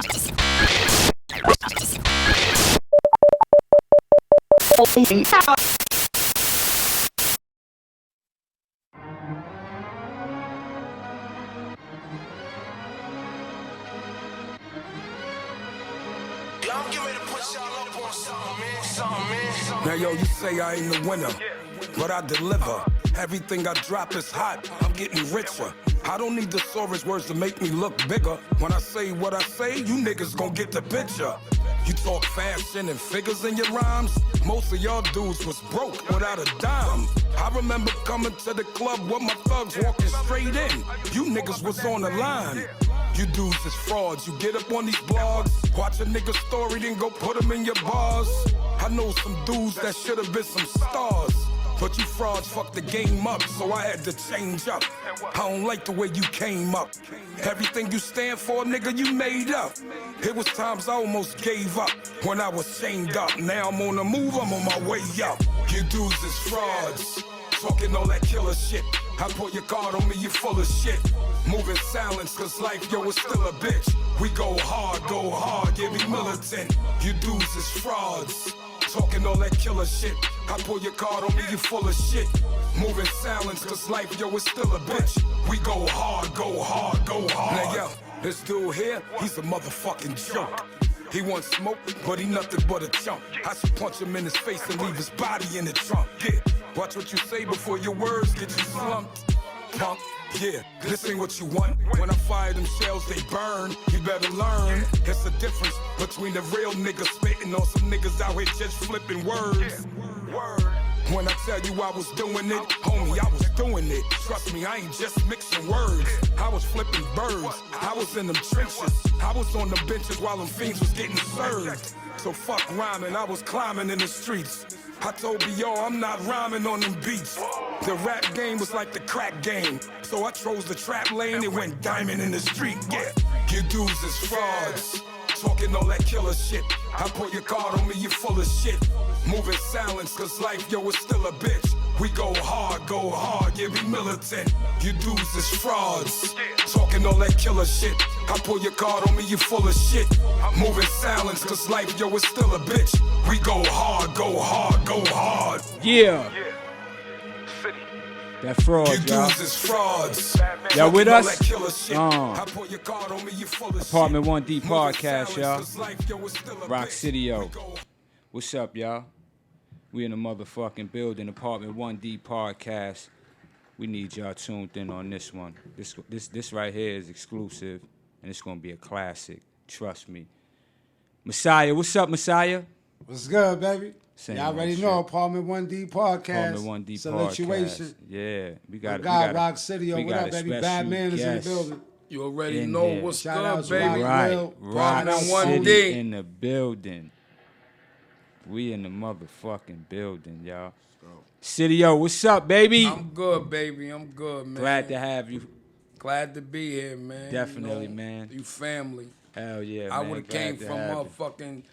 Now yo, you say I ain't the winner, but I deliver. Everything I drop is hot, I'm getting richer. I don't need the sorest words to make me look bigger. When I say what I say, you niggas gon' get the picture. You talk fashion and figures in your rhymes. Most of y'all dudes was broke without a dime. I remember coming to the club with my thugs walking straight in. You niggas was on the line. You dudes is frauds. You get up on these blogs, watch a nigga story, then go put them in your bars. I know some dudes that should have been some stars, but you frauds fucked the game up, so I had to change up. I don't like the way you came up. Everything you stand for, nigga, you made up. It was times I almost gave up when I was chained up. Now I'm on the move, I'm on my way up. You dudes is frauds, talking all that killer shit. I put your card on me, you full of shit. Moving silence, cause life, yo, is still a bitch. We go hard, yeah, be militant. You dudes is frauds, talking all that killer shit. I pull your card on me, you full of shit. Moving silence, cause life, yo, is still a bitch. We go hard, go hard. Now, yo, this dude here, he's a motherfucking joke. He wants smoke, but he nothing but a chump. I should punch him in his face and leave his body in the trunk. Yeah, watch what you say before your words get you slumped. Punk, yeah, this ain't what you want. When I fire them shells, they burn. You better learn. It's the difference between the real niggas spitting on some niggas out here just flipping words. When I tell you I was doing it, homie, I was doing it. Trust me, I ain't just mixing words. I was flipping birds. I was in them trenches. I was on the benches while them fiends was getting served. So fuck rhyming, I was climbing in the streets. I told B.O. I'm not rhyming on them beats. The rap game was like the crack game, so I chose the trap lane and went diamond in the street. Yeah, you dudes is frauds, talking all that killer shit. I put your card on me, you full of shit. Moving silence, cause life, yo, is still a bitch. We go hard, yeah, be militant. You dudes is frauds, talking all that killer shit. I pull your card on me, you full of shit. Moving silence, cause life, yo, is still a bitch. We go hard. Yeah. That fraud, you y'all. dudes is frauds. Y'all with us? Apt.1D podcast, y'all. Rock City, yo. What's up, y'all? We in the motherfucking building. Apt.1D podcast. We need y'all tuned in on this one. This right here is exclusive, and it's gonna be a classic. Trust me. Messiah, what's up, Messiah? What's good, baby? Same Y'all already know Apt.1D podcast. Apt.1D it's a podcast. LITUATION. Yeah, we got Rock City. What up, baby? Bad man is in the building. You already know here. what's Shout good, baby. Rock Apt.1D City in the building. We in the motherfucking building, y'all. City, yo, what's up, baby? I'm good, baby. I'm good, man. Glad to have you. Glad to be here, man. Definitely, you know, man. You family. Hell yeah, I man. would have came Glad to from have you. motherfucking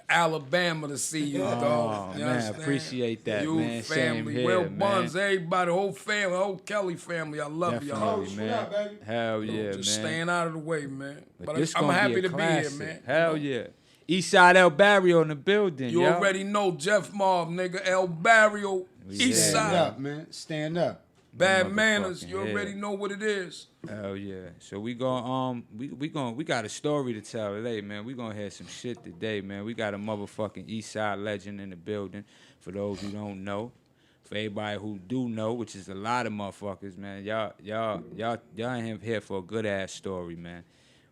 Alabama to see you, dog. You man, understand? appreciate that, you man. Same family. here, Will man. Buns, everybody, whole family, whole Kelly family. I love y'all. Definitely, man. Hell yeah, Just man. staying out of the way, man. But this I'm gonna happy be a to classic. be here, man. Hell yeah. Eastside El Barrio in the building, You yo. already know Jeff Mob, nigga. El Barrio, East Stand Side. up, man. Stand up. Bad manners. You Motherfucking already know what it is. Hell yeah. So we got a story to tell today, man. We gonna hear some shit today, man. We got a motherfucking East Side legend in the building. For those who don't know. For everybody who do know, which is a lot of motherfuckers, man. Y'all ain't here for a good ass story, man.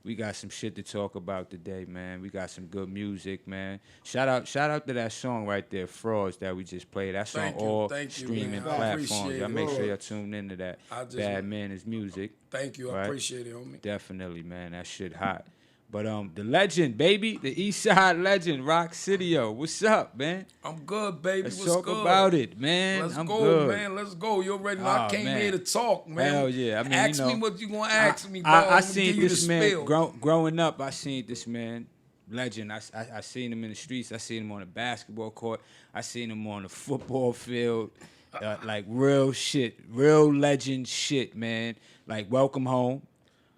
We got some shit to talk about today, man. We got some good music, man. Shout out to that song right there, Frauds, that we just played. That's on all streaming platforms. Y'all make sure y'all tune into that. Bad Manners music. Thank you. I appreciate it, homie. Definitely, man. That shit hot. But the legend, baby, the East Side legend, Rock City, yo. What's up, man? I'm good, baby. Let's What's talk good? about it, man. Let's I'm go, good. man. Let's go. You already know I came here to talk, man. Hell yeah. I mean, ask you know, me what you gonna ask me, I dog. seen this man growing up. I seen this man, legend. I seen him in the streets. I seen him on the basketball court. I seen him on the football field. Like real shit, real legend shit, man. Like Welcome Home.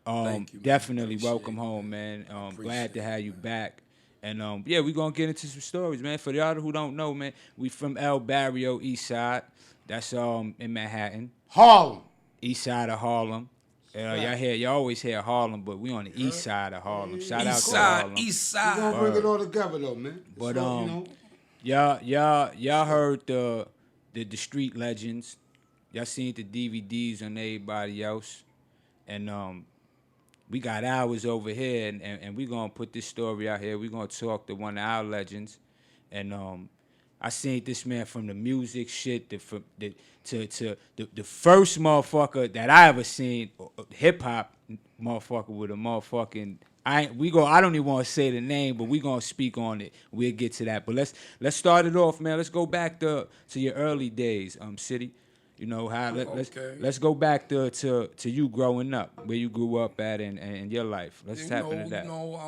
Thank you, man. Definitely Appreciate welcome it, home, man. Glad Appreciate to have you back. And yeah, we gonna get into some stories, man. For y'all who don't know, man, we from El Barrio, East Side. That's in Manhattan. Harlem. East side of Harlem. Y'all always hear Harlem, but we on the east side of Harlem. Shout out to Harlem. East We side. gonna bring it all together though, man. But So, you know, y'all heard the street legends. Y'all seen the DVDs on everybody else, and we got ours over here, and we gonna put this story out here. We gonna talk to one of our legends, and I seen this man from the music shit to the first motherfucker that I ever seen, hip hop motherfucker with a motherfucking. I don't even want to say the name, but we gonna speak on it. We'll get to that. But let's start it off, man. Let's go back to your early days, City. You know how let's go back to you growing up, where you grew up at and your life. Let's tap into that. You know,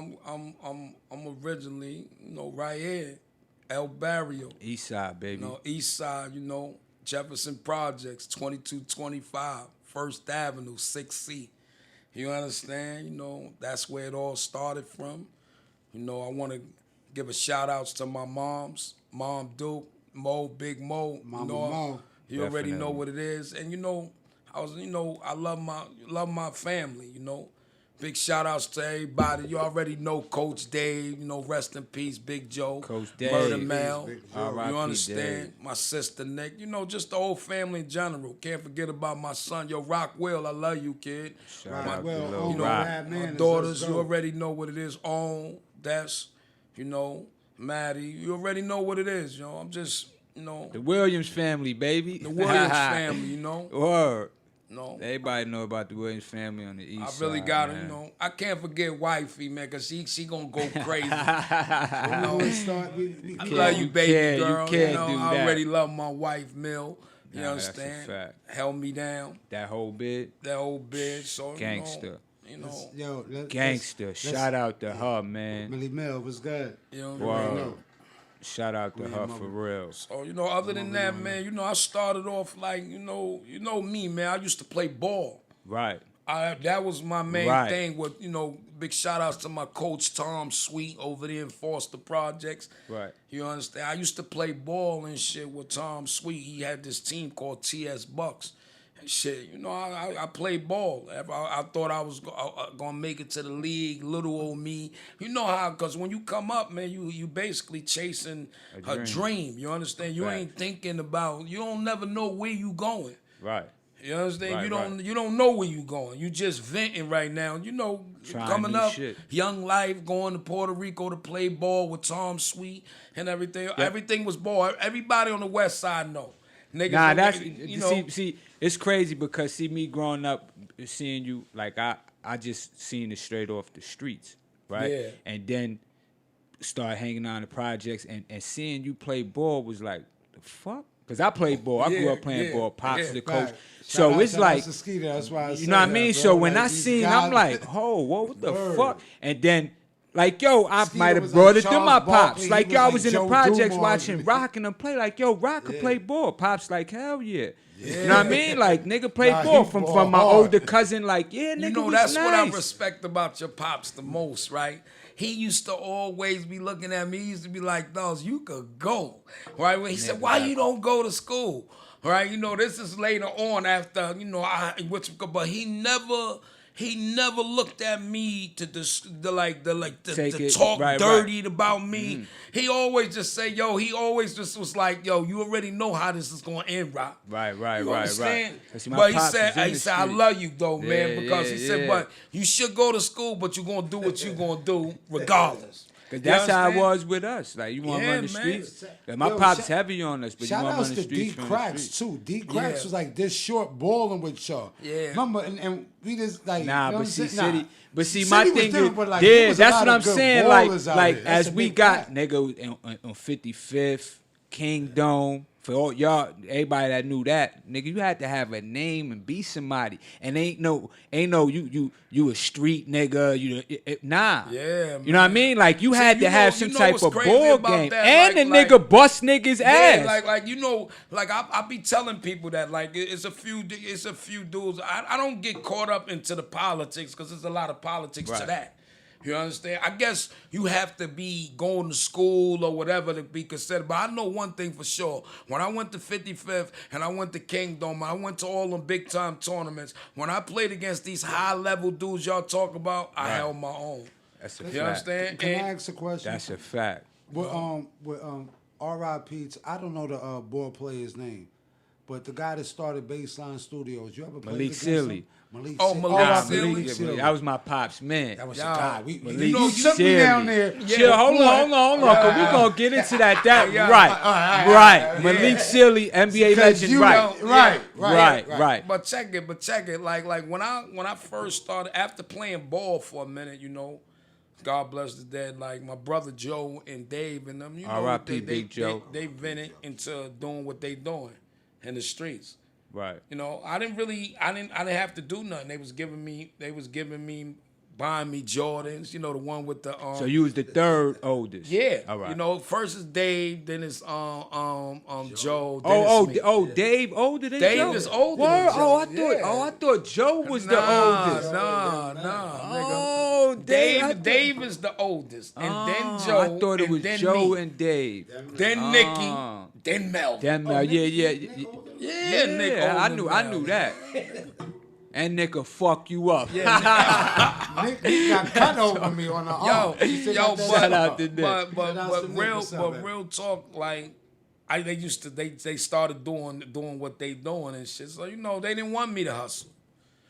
I'm originally, right here, El Barrio. East Side, baby. East Side, Jefferson Projects, 2225, First Avenue, 6C. You understand? That's where it all started from. I want to give a shout outs to my moms, Mom Duke, Mo, Big Mo. Mama Mo. You already know what it is. And I love my family, Big shout outs to everybody. You already know Coach Dave, rest in peace, Big Joe. Coach Dave. Murder Mel. You understand? My sister Nick. Just the whole family in general. Can't forget about my son. Yo, Rockwell, I love you, kid. Shout out to Lil Rock. Rock. My daughters, you already know what it is. On, that's, Maddie. You already know what it is, I'm just, The Williams family, baby. The Williams family, Word. No. Everybody know about the Williams family on the east side. I really got man. it, I can't forget wifey, man, because she gonna go crazy. I love you, baby girl. You can't do I that. already love my wife, Mill. You That's understand? a fact. Held me down. That whole bit. That whole bitch. So, Gangster. Gangster. Shout out to her, man. Millie Mill was good. Wow. Shout out to her for real. So, other than that, man, I started off like, you know me, man. I used to play ball. Right. That was my main thing with, big shout outs to my coach, Tom Sweet, over there in Foster Projects. Right. You understand? I used to play ball and shit with Tom Sweet. He had this team called TS Bucks. And shit, I played ball. I thought I was going to make it to the league, little old me. You know how, because when you come up, man, you basically chasing a dream. You understand? You ain't thinking about, you don't never know where you going. Right. You understand? Right, you don't know where you going. You just venting right now. Trying coming new up, shit. young life, going to Puerto Rico to play ball with Tom Sweet and everything. Yep. Everything was ball. Everybody on the West Side know. Niggas, Nah, that's see, it's crazy because me growing up, seeing you like I just seen it straight off the streets, right? Yeah. And then start hanging out in the projects and seeing you play ball was like the fuck. Cause I played ball. I grew up playing ball. Pops the coach. Right. So it's like, that's why you know what I mean? So when I seen, I'm like, oh, what the fuck? And then, like, yo, I might have brought it to my pops. Like, yo, I was in the projects watching Rock and them play. Like, yo, Rock could play ball. Pops like, hell yeah. You know what I mean? Like, nigga played ball from my older cousin. Like, yeah, nigga, that's nice. what I respect about your pops the most, right? He used to always be looking at me. He used to be like, "Dawes, you could go." Right? When he said, "Why you don't go to school?" Right? This is later on after, but he never looked at me to talk dirty about me. Mm-hmm. He always just say, yo, he always just was like, yo, you already know how this is going to end, Rock. Right. But he said, I love you though, man, because he said, but you should go to school, but you're going to do what you're going to do regardless. Cause that's how it was with us. Like, you want to run the streets. My pop's heavy on us, but you want to run the streets. Shout outs to D Cracks too. D Cracks was like this short balling with y'all. Yeah. Remember, and we just like but see, City. But see, City my was thing different, but, like, is, there was a that's lot what of I'm good saying. ballers out Like there. That's as a we big got fact. nigga on 55th, Kingdom, For all y'all, everybody that knew that, nigga, you had to have a name and be somebody. And ain't no you a street nigga. Nah. Yeah, man. You know what I mean? Like you had to have some type of crazy ball about game. that? And the Like, nigga bust niggas ass. like you know, like I be telling people that like it's a few dudes. I don't get caught up into the politics because there's a lot of politics to that. You understand? I guess you have to be going to school or whatever to be considered. But I know one thing for sure. When I went to 55th and I went to Kingdom, I went to all them big time tournaments. When I played against these high level dudes y'all talk about, I held my own. That's a You fact. understand? Can I ask a question? That's a fact. With R.I.P. I don't know the ball player's name, but the guy that started Baseline Studios. You ever played Malik against Sealy. him? Malik Oh, Sealy. Malik R.I.P. Sealy. Malik Sealy. That was my pops, man. That was Yo, the guy. Malik You took me down there. Chill, hold on, cause we gonna get into that. Right. Malik Sealy, NBA legend, right. But check it. Like when I first started, after playing ball for a minute, you know, God bless the dead. Like my brother Joe and Dave and them, you know, R.I.P. Big Joe. They vented into doing what they doing in the streets. Right. You know, I didn't have to do nothing. They was giving me, buying me Jordans. You know, the one with the So you was the third oldest. yeah. All right. You know, first is Dave, then it's Joe. Then Oh, it's me. Dave older than Dave Joe? is older Word? than Joe. I thought Joe was the oldest. Nah, Oh, nigga. Dave is the oldest, and then Joe. I thought it was then Joe me. and Dave. Then Nicky, then Mel. Damn, Yeah, Nick. I older knew Mel. that. And nigga fuck you up. Nick got cut over me on the arm. Shout out to Nick. But real talk, like they started doing what they doing and shit. So you know they didn't want me to hustle.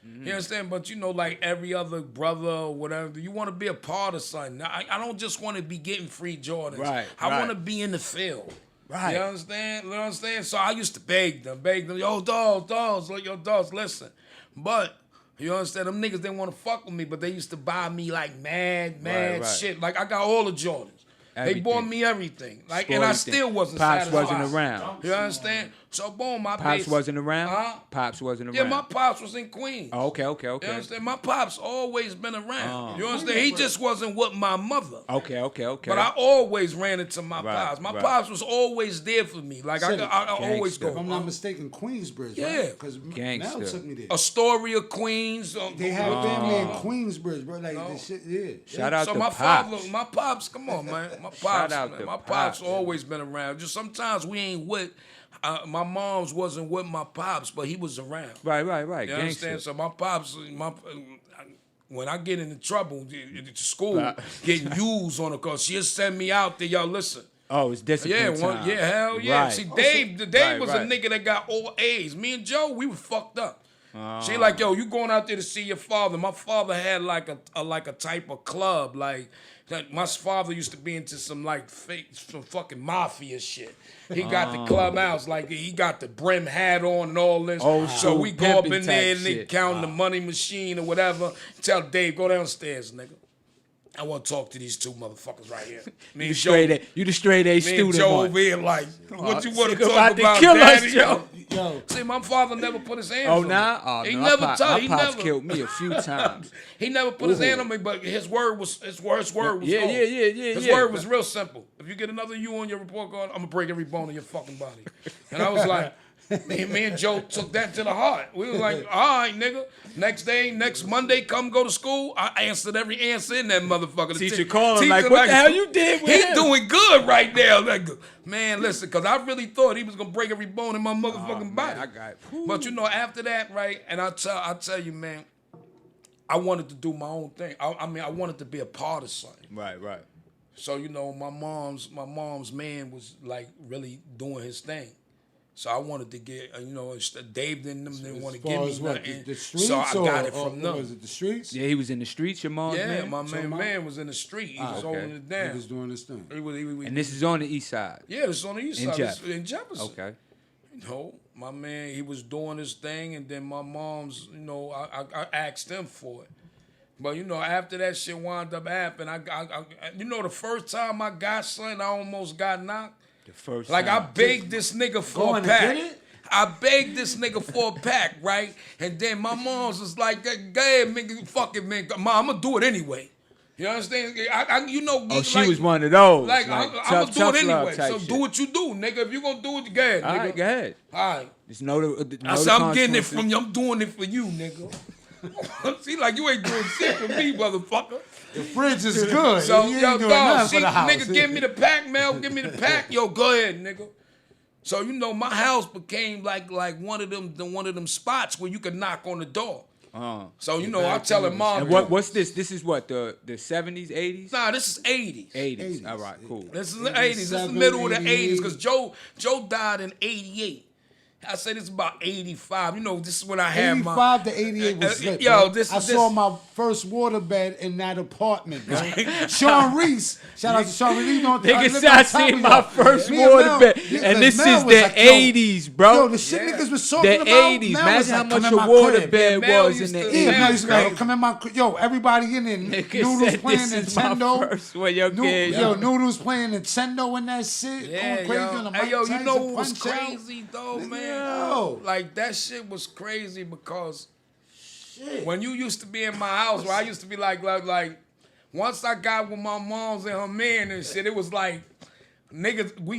You understand? But you know, like every other brother or whatever, you want to be a part of something. I don't just want to be getting free Jordans. Right, I right. want to be in the field. Right. You understand? So I used to beg them, yo, dogs, listen. But you understand, them niggas didn't want to fuck with me, but they used to buy me like mad Right. shit. Like I got all the Jordans. Everything. They bought me everything. Like, and I still wasn't Pops satisfied. wasn't around. You understand? So boom, my Pops base. wasn't around? Huh? Pops wasn't around. Yeah, my pops was in Queens. Oh, okay. You understand? My pops always been around. You understand? He just wasn't with my mother. Okay. But I always ran into my Right, pops. My right. pops was always there for me. Like I always Gangster. If I'm go. not mistaken, Queensbridge. Yeah. Right? Because Gangster. Mel took me there. Astoria, Queens. They have family in Queensbridge, bro. Like this shit, yeah. Shout out So to my Pops. father, my pops, come on, man. My pops, Shout out man. to My Pops. pops always been around. Just sometimes we ain't with. My mom's wasn't with my pops, but he was around. Right. You Gangster. understand? So my pops, when I get into trouble at school, getting used on her, cause she'll send me out there. Y'all listen. Oh, it's discipline time. Hell yeah. Right. See, Dave was a right. nigga that got all A's. Me and Joe, we were fucked up. She like, yo, you going out there to see your father. My father had like a type of club. Like my father used to be into some fucking mafia shit. He got the clubhouse, like he got the brim hat on and all this. Old So school we go up in pimpin' there type and they shit. counting the money machine or whatever. Tell Dave, go downstairs, nigga. I want to talk to these two motherfuckers right here. Me and Joe, You the straight A me student. and Joe one. over here like, what you want to nigga talk about to about, kill us, daddy? Joe. Yo, See, my father never put his hands Oh, on me. nah? Oh, He no, never my touched. He pops never killed me a few times. He never put his hand on me, but his word was Yeah, gold. yeah. His word was real simple. If you get another U on your report card, I'm gonna break every bone in your fucking body. And I was like, me and Joe took that to the heart. We was like, all right, nigga. Next Monday, come go to school. I answered every answer in that motherfucker. The Teacher calling like, what the hell you did with He him? doing good right now. Like, man, listen, because I really thought he was going to break every bone in my motherfucking body. I got But you know, after that, right, and I tell you, man, I wanted to do my own thing. I mean, I wanted to be a part of something. Right. So, you know, my mom's man was like really doing his thing. So I wanted to get, you know, Dave didn't want to give me nothing. The streets, so I got it from them. Was it the streets? Yeah, he was in the streets, your mom's man? My man was in the street. He was holding it down. He was doing this thing. And this is on the east side? Yeah, it's on the east side. Jeff. It's in Jefferson. Okay. You know, my man, he was doing his thing, and then my mom's, you know, I asked him for it. But, you know, after that shit wound up happening, I you know, the first time I got something, I almost got knocked. The first Like time. I begged this nigga for Go a in and pack. get it? I begged this nigga for a pack, right? And then my mom's was like, "Go ahead, nigga, fuck it, man. Mom, I'm gonna do it anyway." You understand? You know. Oh, she like, was one of those. Like, I'm tough, gonna do it love anyway. type So shit. do what you do, nigga. If you gonna do it, go ahead, nigga. All right, go ahead. All right. Just know the I said, I'm getting it from you. I'm doing it for you, nigga. See, like you ain't doing shit for me, motherfucker. The fridge is good. So, you ain't yo, doing dog, nothing see, for the house. nigga, give me the pack, Mel. Give me the pack. Yo, go ahead, nigga. So you know, my house became like one of them spots where you could knock on the door. So you know, I'm telling mom. And what's this? This is what the 70s, 80s? Nah, this is 80s. 80s. All right, cool. This is the 80s. This is the middle of the 80s because Joe died in 88. I said it's about 85. You know, this is when I had 85 to 88 was lit, yo, bro. this I is saw my first waterbed in that apartment, bro. Sean Reese. Shout out to Sean Reese. Nigga, I seen my first waterbed. And this is the 80s, bro. Yo, the shit niggas was talking The about. 80s. Mel Imagine was how like, much "Come a in my crib." waterbed Mel was used in the to- 80s. Yeah, Mel used to be like, bro. come in my crib. Yo, everybody in there. Nigga Noodles said, playing this is my Nintendo. first one, yo, kid. Yo, Noodles playing Nintendo and that shit. Yeah, Going crazy on the hey, yo, Mike you Tyson know what was Punch-Out. crazy though, man? Yo. Like that shit was crazy because when you used to be in my house, where I used to be like once I got with my mom's and her man and shit, it was like niggas. We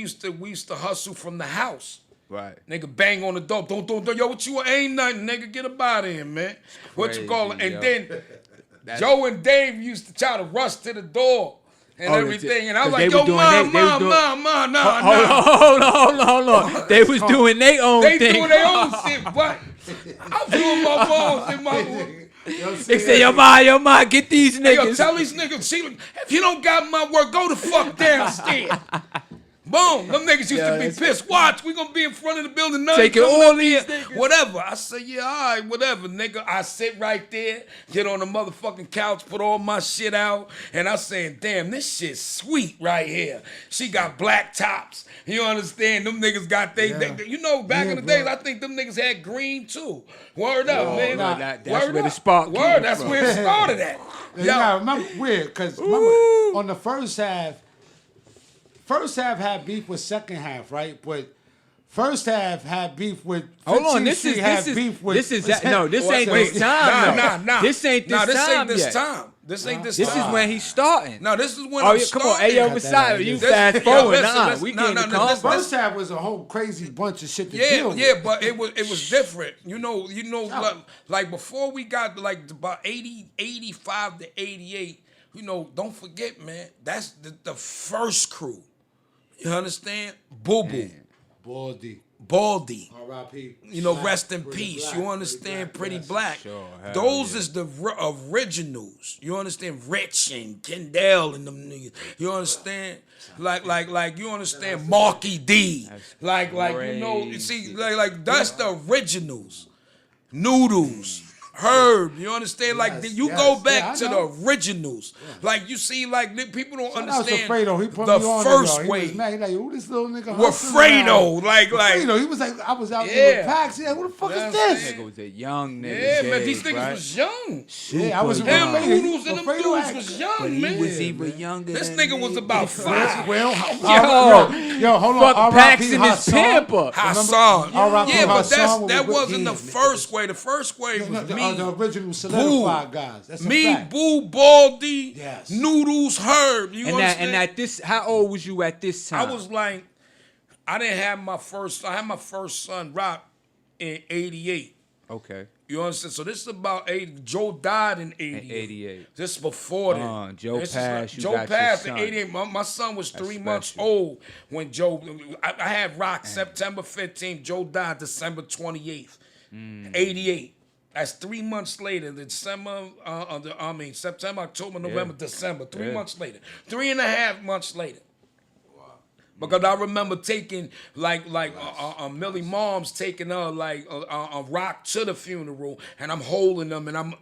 used to hustle from the house. Right. Nigga bang on the door. Don't. Yo, what you ain't nothing, nigga. Get up out of here, man. What you call it? Crazy, And yo. then Joe and Dave used to try to rush to the door and everything. And I was 'cause like, they yo, were doing mom, they- nah. Hold on. They was doing their own They thing. doing their own shit, but I'm doing my mom's and my. They say, yo, ma, get these Hey, yo, niggas. tell these niggas, if you don't got my work, go the fuck downstairs. Boom. Them niggas used to be pissed. Watch, we gonna be in front of the building. Taking all these niggas. Whatever. I say, yeah, all right, whatever, nigga. I sit right there, get on the motherfucking couch, put all my shit out, and I saying, damn, this shit's sweet right here. She got black tops. You understand? Them niggas got they you know, back in the days, I think them niggas had green too. Word up, man. That's Word where the up. spark came Word, that's from. where it started at. You Yo. gotta remember, weird, because remember, on the first half had beef with second half, right? But first half had beef with. Hold on, 15th this Street is had beef with. this ain't this time. Nah. This ain't this This time ain't this yet. time. This ain't this This time. is when he's starting. No, this is when Oh I'm yeah, come on, starting. hey yo, Messiah, you This- fast yo, forward, listen, we no, getting no, the no, combo. this- First half was a whole crazy bunch of shit to deal with. Yeah, but it was different. You know, like before we got like about 85 to 88, you know, don't forget, man, that's the first crew. You understand? Boo Boo. Baldy. R.I.P. You know, Black, rest in Pretty peace. Black, You understand? Pretty yes. Black. Sure, hell Those yeah. is the originals. You understand? Rich and Kendall and them niggas. You understand? Like you understand? Marky D. Like you know, you see, like that's the originals. Noodles. Herb, you understand? Like you go back to the originals. Like you see, like people don't understand Fredo. He put the me on first He was wave. mad. He like, who this little nigga? With hustling Fredo, around? like Fredo. He was like, I was out there with Yeah. Pax. He like, who the fuck You is understand? this? Nigga was a young nigga. yeah, man, these niggas right? was young. Yeah, I was Super with young. Them Fredo. noodles and them Fredo dudes had- was young, But he man. was even younger. This than nigga was me. about 5. Well, Yo, hold on. fuck R.I.P. Paxton is Hassan. pamper. Hassan. R.I.P. Yeah, but Hassan that was wasn't the yeah. first wave. The first wave was The me. original solidified guys. That's a Me, fact. Boo, Baldy, Yes. Noodles, Herb. You understand? And at this, how old was you at this time? I was like, I didn't have my first. I had my first son, Rock, in '88. okay. You understand? So this is about 80. Joe died in 88. 88. This is before then. Joe This is passed, you Joe got your passed in son. 88. My son was 3 months special. old when Joe. I had Rock September 15th. Joe died December 28th. 88. That's 3 months later. December. September, October, November, December. 3 months later. 3.5 months later. Because I remember taking Millie Mom's taking her a Rock to the funeral, and I'm holding them, and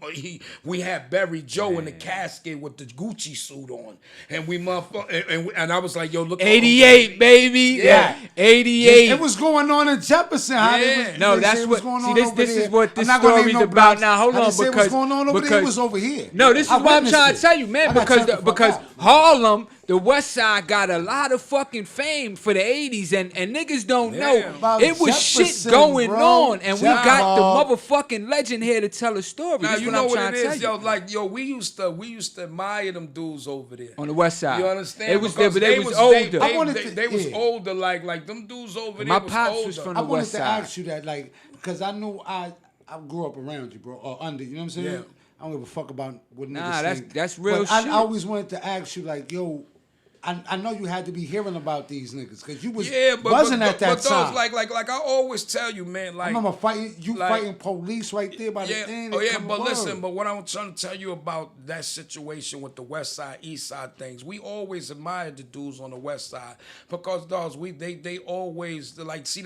we had buried Joe in the casket with the Gucci suit on, and and I was like, yo, look, 88, baby. Yeah. 88. It was going on in Jefferson. How they Yeah. was, No, they that's say it what- was going see, on this- over this is there. what this I'm not gonna story's name no about blocks. now. Hold How they on, say because- what's going on over there because- was over here. No, this I is what I'm witnessed trying it. to tell you, man. I got Because turned the fuck because out. Harlem the West Side got a lot of fucking fame for the 80s, and niggas don't know About it was shit Jefferson, going bro. on, and we got the Dog. motherfucking legend here to tell a story. Now That's you what know I'm what trying it to tell is, you. yo. Like yo, we used to admire them dudes over there. On the West Side. You understand? It was Because there, but they was older. I wanted to- They was yeah. older, like them dudes over there. My was pops older. was from I the wanted West to Side. ask you that, like, because I knew I grew up around you, bro, or under. You know what I'm saying? Yeah. I don't give a fuck about what niggas Nah, think. that's real but I shit. always wanted to ask you, like, yo, I know you had to be hearing about these niggas because you wasn't at that time. Like I always tell you, man. I Like remember fighting police right there by the yeah, thing. oh They yeah. come But to listen, word. but what I'm trying to tell you about that situation with the West Side, East Side things, we always admired the dudes on the West Side because dogs, they always like see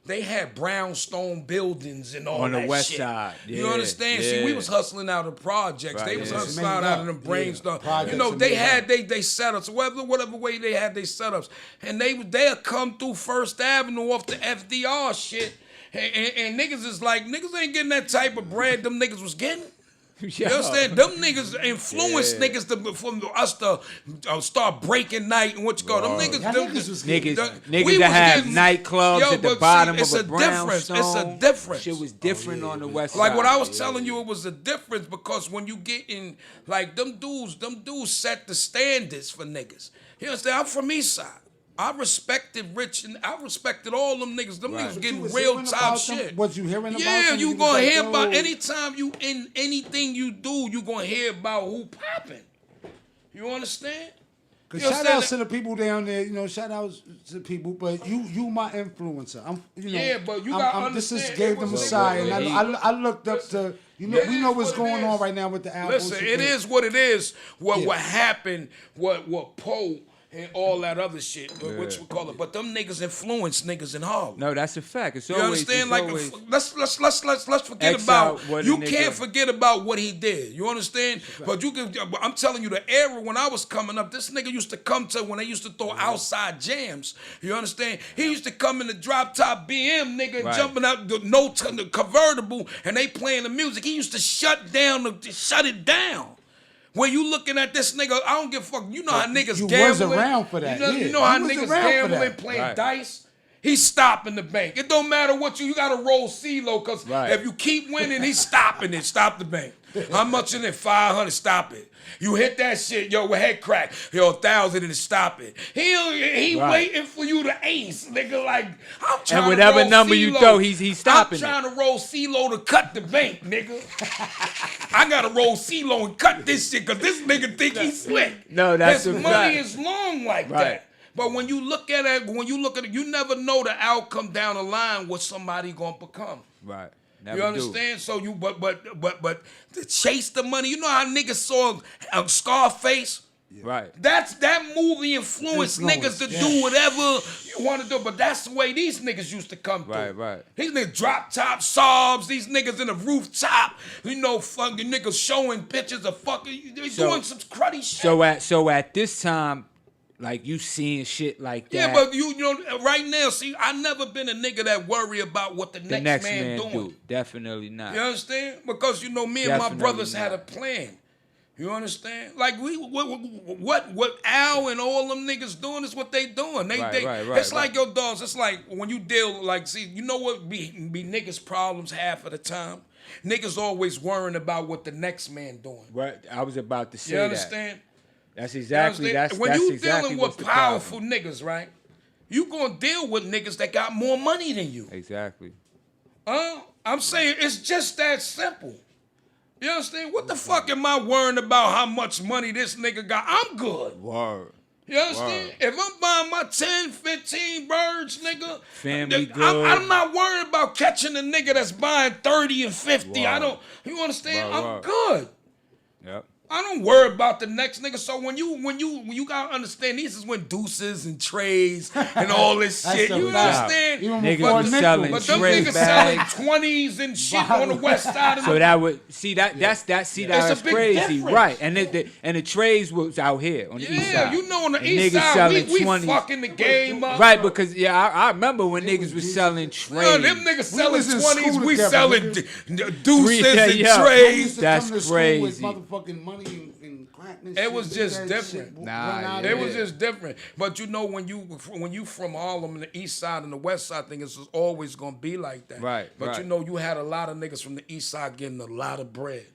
they had brownstone buildings and all On the that West shit. Side, You yeah, understand? See, we yeah. was hustling out of projects. Right, They was yeah. hustling out of them Yeah, brainstorm. projects You know, are they made had up. they setups, whatever way they had they setups, and they'll come through First Avenue off the FDR shit, and niggas is like niggas ain't getting that type of bread them niggas was getting. You understand? Them niggas influenced niggas from us to start breaking night and what you call them niggas. Y'all them, niggas was Niggas, getting- niggas that have nightclubs at the but bottom it's of a a difference. brownstone. It's a difference. Shit was different on the West Side. Like what I was telling you, it was a difference because when you get in, like them dudes set the standards for niggas. You understand? I'm from East Side. I respected Rich and I respected all them niggas. Them niggas You getting was real hearing top about them? shit. Was you hearing about Yeah, them? you was gonna like, hear about yo. anytime you in anything you do, you gonna hear about who popping. You understand? Cause You shout understand outs to the people down there, you know. Shout outs to the people, but you my influencer. I'm, you know. Yeah, but you gotta This is understand, gave it the was- Messiah, Well, and he- I looked up to you know. It We know is what's what it going is. on right now with the album. Listen, it is what it is. What Yeah. happened? What Poe and all that other shit, which we call it. But them niggas influence niggas in Harlem. No, that's a fact. It's You always, understand? it's Like, always, let's forget X about. out what a You nigga- can't forget about what he did. You understand? But you can. I'm telling you, the era when I was coming up, this nigga used to come to when they used to throw outside jams. You understand? He used to come in the drop top BM nigga and Right. jumping out the convertible, and they playing the music. He used to shut it down. When you looking at this nigga, I don't give a fuck. You know how niggas you gambling. was around for that, You know, yeah. you know how You was niggas around for gambling, that. playing Right. dice. He's stopping the bank. It don't matter what you gotta roll CeeLo, because Right. if you keep winning, he's stopping it. Stop the bank. How much in it? 500. Stop it. You hit that shit, yo, with head crack. Yo, 1,000 and stop it. He Right. waiting for you to ace, nigga. Like I'm trying And whatever to roll number you CeeLo. throw, he's stopping I'm trying to roll CeeLo to cut the bank, nigga. I gotta roll CeeLo and cut this shit because this nigga think he's slick. No, that's His a money fact. is long like Right. that. But when you look at it, you never know the outcome down the line what somebody gonna become. Right. Never You understand? So you, but to chase the money. You know how niggas saw Scarface? Right. That movie influenced niggas to yeah. do whatever you want to do. But that's the way these niggas used to come through. Right. These niggas drop top sobs. These niggas in the rooftop. You know, fucking niggas showing pictures of fucking. They So- doing some cruddy shit. So at this time, like you seeing shit like that. Yeah, but you know, right now, see, I never been a nigga that worry about what the the next man doing. do. Definitely not. You understand? Because you know, me and my Definitely brothers had a not. plan. You understand? Like what Al and all them niggas doing is what they doing. They Right, it's like right. your dogs. It's like when you deal like, see, you know what be niggas' problems half of the time. Niggas always worrying about what the next man doing. Right. I was about to say You that. understand? That's You exactly understand? that's When that's you exactly dealing what's with the powerful problem. niggas, right? You gonna deal with niggas that got more money than you. Exactly. I'm saying it's just that simple. You understand? What the fuck am I worrying about how much money this nigga got? I'm good. Word. You understand? Word. If I'm buying my 10, 15 birds, nigga, Family good. I'm not worried about catching a nigga that's buying 30 and 50. I Word. don't, you understand? Word, I'm word. good. Yep. I don't worry about the next nigga. So when you gotta understand, these is when deuces and trays and all this That's shit. a You fact. understand? Even Niggas before was nickel. selling But them tray niggas bags. selling 20s and shit on the west side of So the that would see that's It's that's a big crazy, difference. right? And the trays was out here on the east Yeah, side. you know on the And east niggas side, selling we 20s. fucking the game up. Right, because I remember when niggas was selling trays. Yo, them niggas selling was in 20s, school we together, selling nigga. deuces Yeah, and yo. I trays. used to That's come to school crazy. with motherfucking money and It was just different. It was Yeah. just different. But you know, when you from Harlem, the East Side and the West Side, I think it's always gonna be like that. Right, But right. you know, you had a lot of niggas from the East Side getting a lot of bread.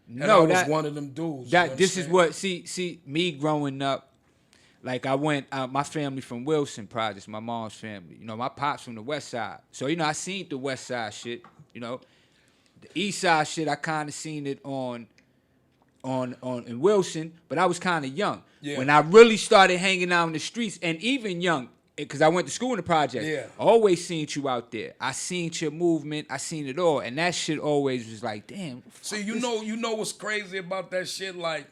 And No, I was that- one of them dudes. That you know this what is I'm what see me growing up. Like I went, my family from Wilson Projects, my mom's family. You know, my pops from the West Side. So you know, I seen the West Side shit. You know, the East Side shit, I kind of seen it on in Wilson, but I was kind of young Yeah. when I really started hanging out in the streets, and even young. Because I went to school in the project. Yeah. Always seen you out there. I seen your movement. I seen it all. And that shit always was like, damn. See, you know what's crazy about that shit? Like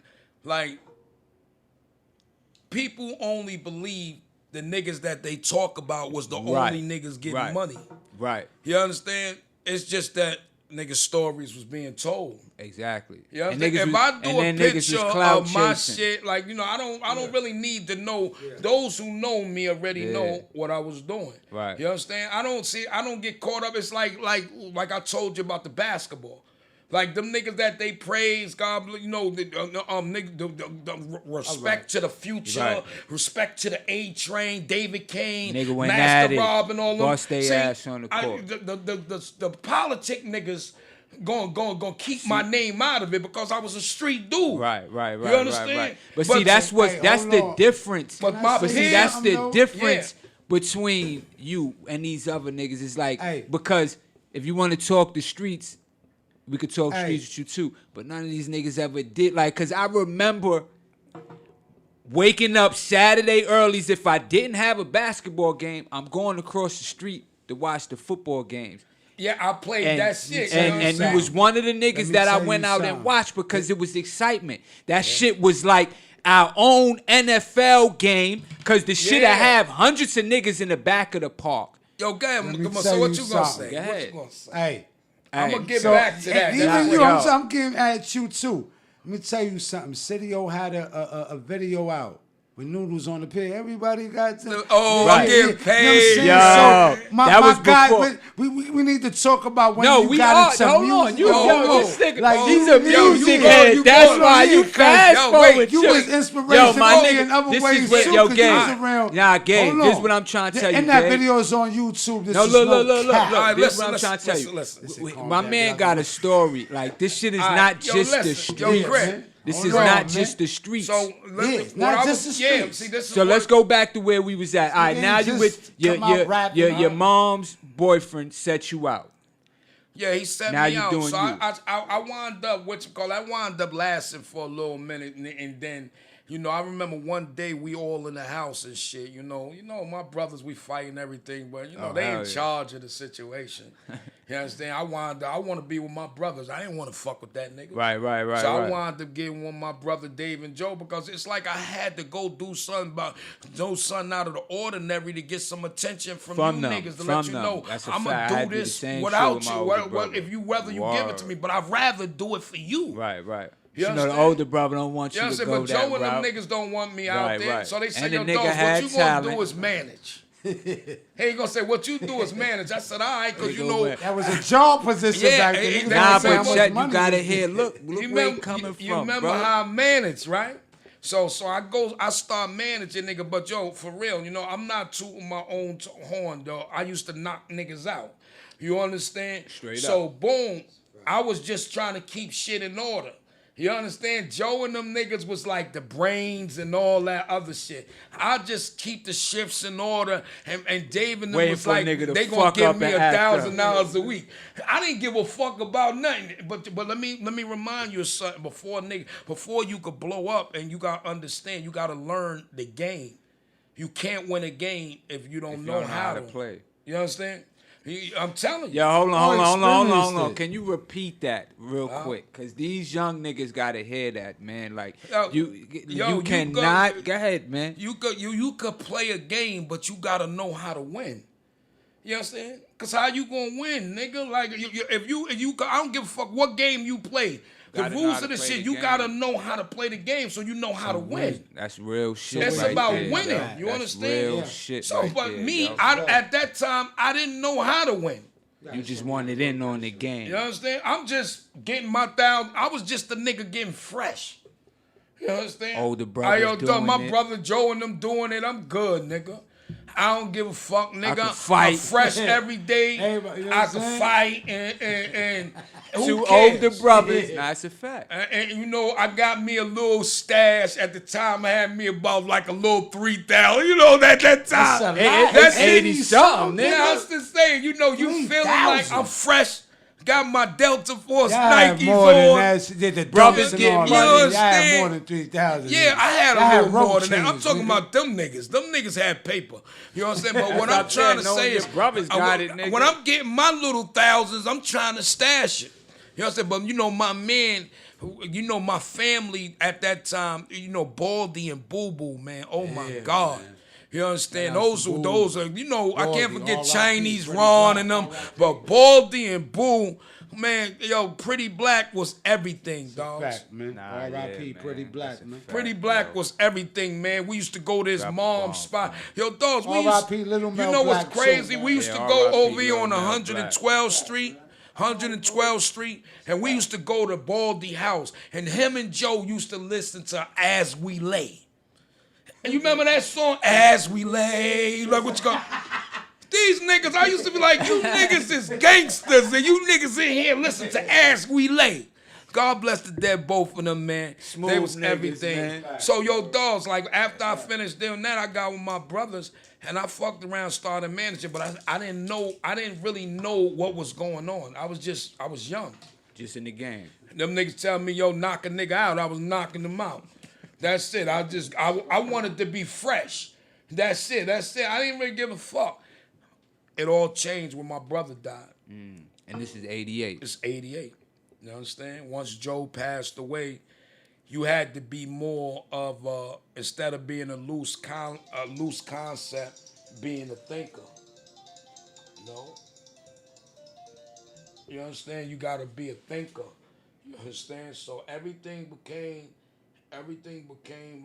people only believe the niggas that they talk about was the Right. only niggas getting Right. money. Right. You understand? It's just that niggas' stories was being told. Exactly. You know what I'm And saying? niggas If was- I do and a then niggas was picture clout of my chasing. shit, like, you know, I don't really need to know. Those who know me already know what I was doing. Right. You understand? I don't get caught up. It's like I told you about the basketball. Like them niggas that they praise, God, you know, the respect to the Future, Right. respect to the A Train, David Kane, Nigga went Master at it, Rob, and all them. bust they ass on the court. The politic niggas gonna keep my name out of it because I was a street dude. Right. You understand? Right. But But see, that's so- what hey, that's hold the on. difference. But my see, peers- that's the though? difference between you and these other niggas. It's like Hey. because if you want to talk the streets, we could talk Hey. streets with you too. But none of these niggas ever did. Like, cause I remember waking up Saturday earlys. If I didn't have a basketball game, I'm going across the street to watch the football games. Yeah, I played that shit. And you was one of the niggas me that I tell went you out and something. watched because it was excitement. That shit was like our own NFL game because the shit I Yeah. have hundreds of niggas in the back of the park. Yo, go ahead. me So tell what you you gonna something. say? Go What ahead. you gonna say? Hey, I'm Hey. gonna get so back to that. even That's you, what- I'm getting at you too. Let me tell you something. City-O had a video out with Noodles on the pig. Everybody got to. Oh, Right. I'm getting You know what I'm paid. saying? Yo, So, my that was guy, before- we need to talk about when No, you we got are. into Hold music. on. You, Oh, yo, oh, this nigga, like, he's you- a you music go, head. you That's go, why you yeah, 'cause- fast yo, forward. wait, You shit. was inspiration Yo, my for me nigga, in other this ways is what, too, yo, 'cause Gabe. you was around. Nah, Gabe, Hold this is on. what I'm trying to tell you, And that Gabe. video is on YouTube. This No, is look, no look, look, cap. look. All right, This is listen, what I'm trying to tell you. listen. Calm My down, man y'all got go. a story. Like, this shit is All right, not yo, just the listen. Yo, streets. Greg, This hold is on, not man. just the streets. So let Yeah, me, it's what not I just was, the yeah. streets. See, this is So let's what- go back to where we was at. All right, didn't now you just with your come out rapping, your huh? mom's boyfriend set you out. Yeah, he set Now me you out. doing So you. I wound up, I wound up lasting for a little minute, and then, you know, I remember one day we all in the house and shit. You know, my brothers, we fighting everything, but you know they hell in yeah. charge of the situation. You understand? I want to be with my brothers. I didn't want to fuck with that nigga. Right. So I right. wound up getting one of my brother Dave and Joe because it's like I had to go do something out of the ordinary to get some attention from you them, niggas to from let you them. know That's a I'm fact. I gonna had do to do the this same shit without with my you. older brother. Whether you give it to Word. me, but I'd rather do it for you. Right. You You know, the understand? older brother don't want you You to understand? go But that Joe and them route. niggas don't want me out Right, there. right. So they say, And the yo, nigga Dose, what had you gonna do talent. is manage. He ain't gonna say, what you do is manage. I said, all right, because you Nigga know, went- That was a job position Yeah, back then. it- Niggas that Nah, don't say how but much Chet, you money gotta they hear. get. Look you where he remember, coming you from, remember bro. how I managed, right? So I start managing, nigga. But yo, for real, you know, I'm not tooting my own horn, though. I used to knock niggas out. You understand? Straight so up. boom, I was just trying to keep shit in order. You understand? Joe and them niggas was like the brains and all that other shit. I just keep the shifts in order, and Dave and them Waiting was for a like, nigga to they gonna fuck give up me and act up. $1,000 a week. I didn't give a fuck about nothing. But let me remind you of something before you could blow up, and you gotta understand, you gotta learn the game. You can't win a game if you don't know how to play. You understand? I'm telling you. Yo, hold on. experienced it. Can you repeat that real quick? Cause these young niggas gotta hear that, man. Like Yo, you cannot. Go ahead, man. You could play a game, but you gotta know how to win. You understand? Cause how you gonna win, nigga? Like if you I don't give a fuck what game you play. The Gotta know rules how of to the play shit, the you game. gotta know how to play the game so you know how to win. That's real shit. It's right about there, winning. yo. You That's understand? Real Yeah. shit. So, right but there, me, yo. at that time, I didn't know how to win. You just wanted in on the game. You understand? I'm just getting my $1,000. I was just a nigga getting fresh. You understand? Older brothers doing my it. brother Joe and them doing it. I'm good, nigga. I don't give a fuck, nigga. can fight. I'm fresh every day. Hey, but you know I what I'm can saying? fight and who Two cares? older brothers. Nah, it's a fact. And you know, I got me a little stash at the time. I had me about like a little 3,000. You know that time. That's 80 something, Yeah, I nigga. was just saying. You know, you feeling like 3,000. I'm fresh. Got my Delta Force Y'all had Nikes more than on. that. She did the Brothers dunks and get all money. that. You Y'all had understand? more than 3,000. Yeah, I had Y'all a little rope more than that. I'm chains, talking nigga. about them niggas. Them niggas had paper. You know what I'm saying? But what That's I'm what trying to I'm saying. say Knowing is, your brothers got it, nigga. when I'm getting my little thousands, I'm trying to stash it. You know what I'm saying? But you know, my man, you know, my family at that time, you know, Baldy and Boo Boo, man. Oh my God. man. You understand? Shout out Those to are, Boo. those are, you know, I can't Baldy, forget R.I.P., Chinese Pretty Ron Black, and them, R.I.P. but Baldy and Boo, man, yo, Pretty Black was everything, dog. Fact, man. Nah, R.I.P. yeah, Pretty man. Black, That's a man. fact. Pretty Black was everything, man. We used to go to his Drop a mom's bomb, spot. man. Yo, dogs, we used, R.I.P. Little you Mel know what's Black, crazy? too, We used man. to Yeah, go R.I.P. over here Little on Mel 112th Street. 112th Street, and we used to go to Baldy House, and him and Joe used to listen to As We Lay. And you remember that song, As We Lay? Like, what you got? These niggas, I used to be like, you niggas is gangsters, and you niggas in here listen to As We Lay. God bless the dead, both of them, man. Smooth They was niggas, everything. man. So, yo, dogs, like, after I finished doing that, I got with my brothers, and I fucked around, started managing, but I didn't really know what was going on. I was young. Just in the game. Them niggas tell me, yo, knock a nigga out. I was knocking them out. That's it. I wanted to be fresh. That's it. I didn't really give a fuck. It all changed when my brother died. And this is 88. It's 88. You understand? Once Joe passed away, you had to be more of instead of being a loose concept, being a thinker. You know? You understand? You gotta be a thinker. You understand? So everything became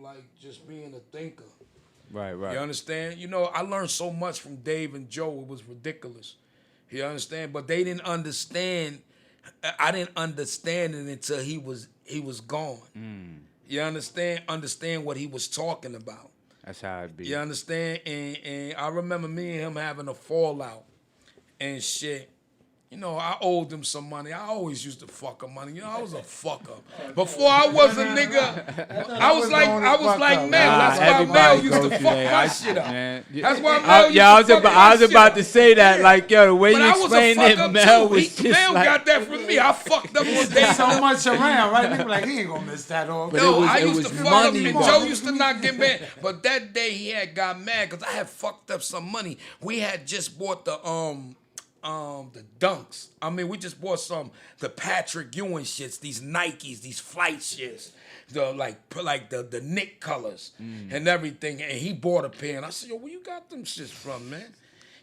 like just being a thinker. Right. You understand? You know, I learned so much from Dave and Joe. It was ridiculous. You understand? But they didn't understand. I didn't understand it until he was gone. You understand? Understand what he was talking about. That's how it be. You understand? And I remember me and him having a fallout and shit. You know, I owed him some money. I always used to fuck up money. You know, I was a fucker. Before I was a nigga, I was like Mel. That's why Mel used to fuck my shit up. Man. That's why Mel used I to fuck my was shit about up. to say that. Like, yo, the way But you I was a explained fuck it, up Mel too. was just Mel like... got that from me. I fucked up on day So much around, right? Nigga like, he ain't gonna miss that off. But Yo, it I used was to fuck up, money, and though. Joe used to not get mad. But that day he had got mad because I had fucked up some money. We had just bought the dunks. I mean, we just bought the Patrick Ewing shits, these Nikes, these flight shits, the like the Nick colors and everything. And he bought a pair, and I said, yo, where you got them shits from, man?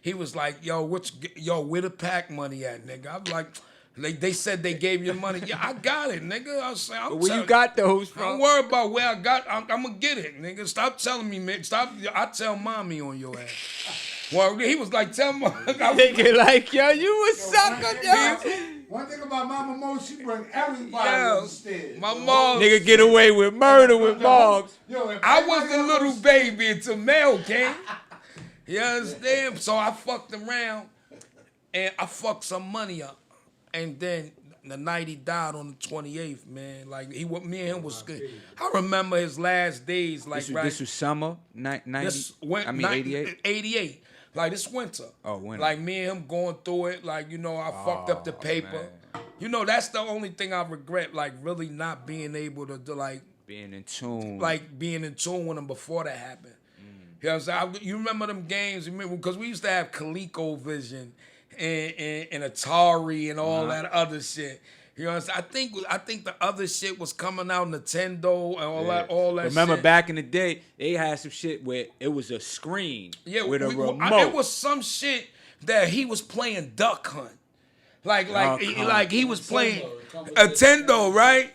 He was like, yo, where the pack money at, nigga? I'm like, they said they gave you money. Yeah, I got it, nigga. I was saying, Where you got those from? Don't worry about where I got. I'm gonna get it, nigga. Stop telling me, man. Stop. I tell mommy on your ass. Well, he was like, tell me. Thinking like, yo, you a sucker, yo. One thing about Mama Mo, she bring everybody Yeah, upstairs. my mom. Nigga get away with murder with moms. Yo, if I was everybody the little else- baby until Mel came. You understand? So I fucked around and I fucked some money up. And then the night he died on the 28th, man, like me and him was good. I remember his last days, like This was summer, 90? This went, I mean, 88? 88. Like this winter. Oh, winter. Like me and him going through it. Like, you know, I fucked up the paper. man. You know, that's the only thing I regret, like really not being able to do, like Being in tune. being in tune with him before that happened. You know what I'm saying? You remember them games? Because we used to have ColecoVision and Atari and all that other shit. You know what I'm saying? I think the other shit was coming out, Nintendo and all that Remember shit. back in the day, they had some shit where it was a screen with a remote. It was some shit that he was playing Duck Hunt. Like he was playing Nintendo, right?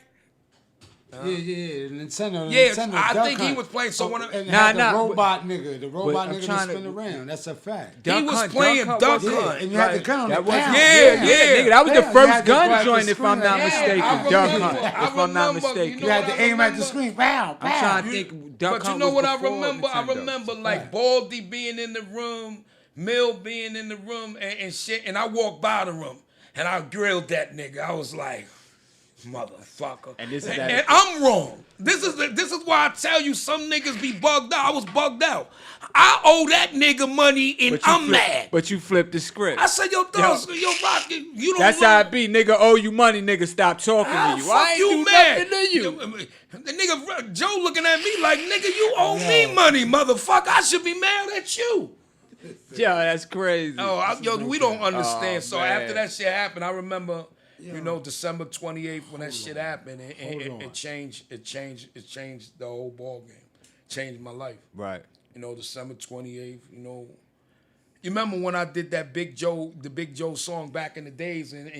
Yeah, Nintendo. Yeah, Nintendo I Duck think he Hunt. was playing. So when and I, had Nah, the robot nigga, the robot I'm nigga trying to to- spin around. That's a fact. he was playing Duck Hunt. Yeah, and you had the gun on the That was pound. nigga, that was the Yeah, you first had to gun grab the joint, if I'm screen not like- mistaken. Yeah, I Duck remember. Hunt, if I'm not mistaken. You had to aim at the remember? screen. Pow, I'm pow. trying to think. Duck But you Hunt know was what I before remember? I Nintendo. remember like Fact. Baldy being in the room, Mill being in the room, and shit. And I walked by the room, and I grilled that nigga. I was like, motherfucker. And this is and, that- I'm wrong. This is why I tell you some niggas be bugged out. I was bugged out. I owe that nigga money, and I'm mad. But you flipped the script. I said, yo, Dawes, yo, Rock, you don't. That's know. how it be. Nigga owe you money, nigga stop talking How to the you. I fuck ain't you do mad? nothing to you. The nigga Joe looking at me like, nigga, you owe me money, motherfucker. I should be mad at you. Yo, that's crazy. Yo, we don't understand. Oh, so man. after that shit happened, I remember, December 28th when that shit happened, and it changed the whole ball game. Changed my life. Right. December 28th. You remember when I did that the Big Joe song back in the days, and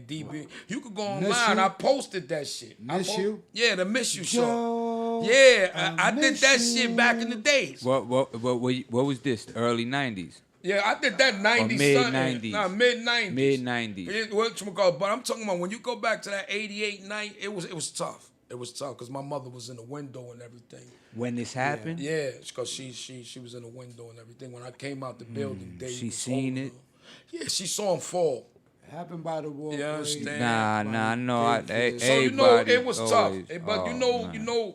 DB. You could go online. I posted that shit. Miss You? Yeah, the Miss You song. Joe, Yeah, I did miss that shit back in the days. What was this? The early 90s? Yeah, I did that 90s. mid-90s. Nah, mid-90s. Mid-90s. But I'm talking about when you go back to that 88 night, it was tough. It was tough because my mother was in the window and everything. When this happened? Yeah, because she was in the window and everything. When I came out the building, Dave She was seen holding it? her. Yeah, she saw him fall. happened by the wall. You understand? Nah, no. So Everybody it was tough. always- But man.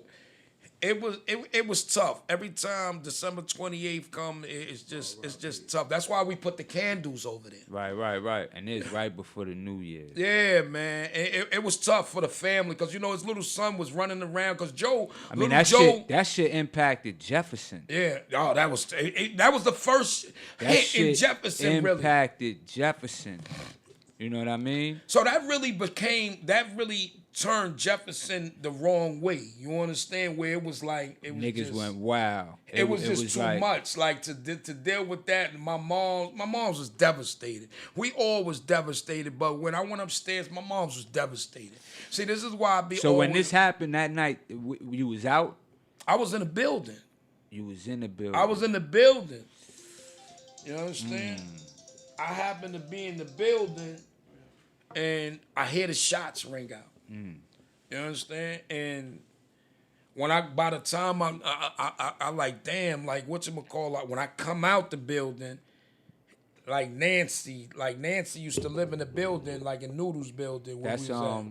it was tough. Every time December 28th come, it's just tough. That's why we put the candles over there. Right. And it's right before the New Year. Yeah, man. It was tough for the family because his little son was running around because Joe. I mean, that shit impacted Jefferson. Yeah. Oh, that was the first That hit shit in Jefferson. Really. impacted Jefferson. You know what I mean? So that really turned Jefferson the wrong way. You understand? Where it was like Niggas went wild. It was just too much. Like to deal with that. My mom's was devastated. We all was devastated. But when I went upstairs, my mom's was devastated. See, this is why I be. So when this happened that night, you was out? I was in the building. You was in the building. I was in the building. You understand? I happened to be in the building, and I hear the shots ring out. You understand? And by the time I like, damn, like whatchamacallit, like when I come out the building, like Nancy used to live in the building, like in Noodles building. Where That's we was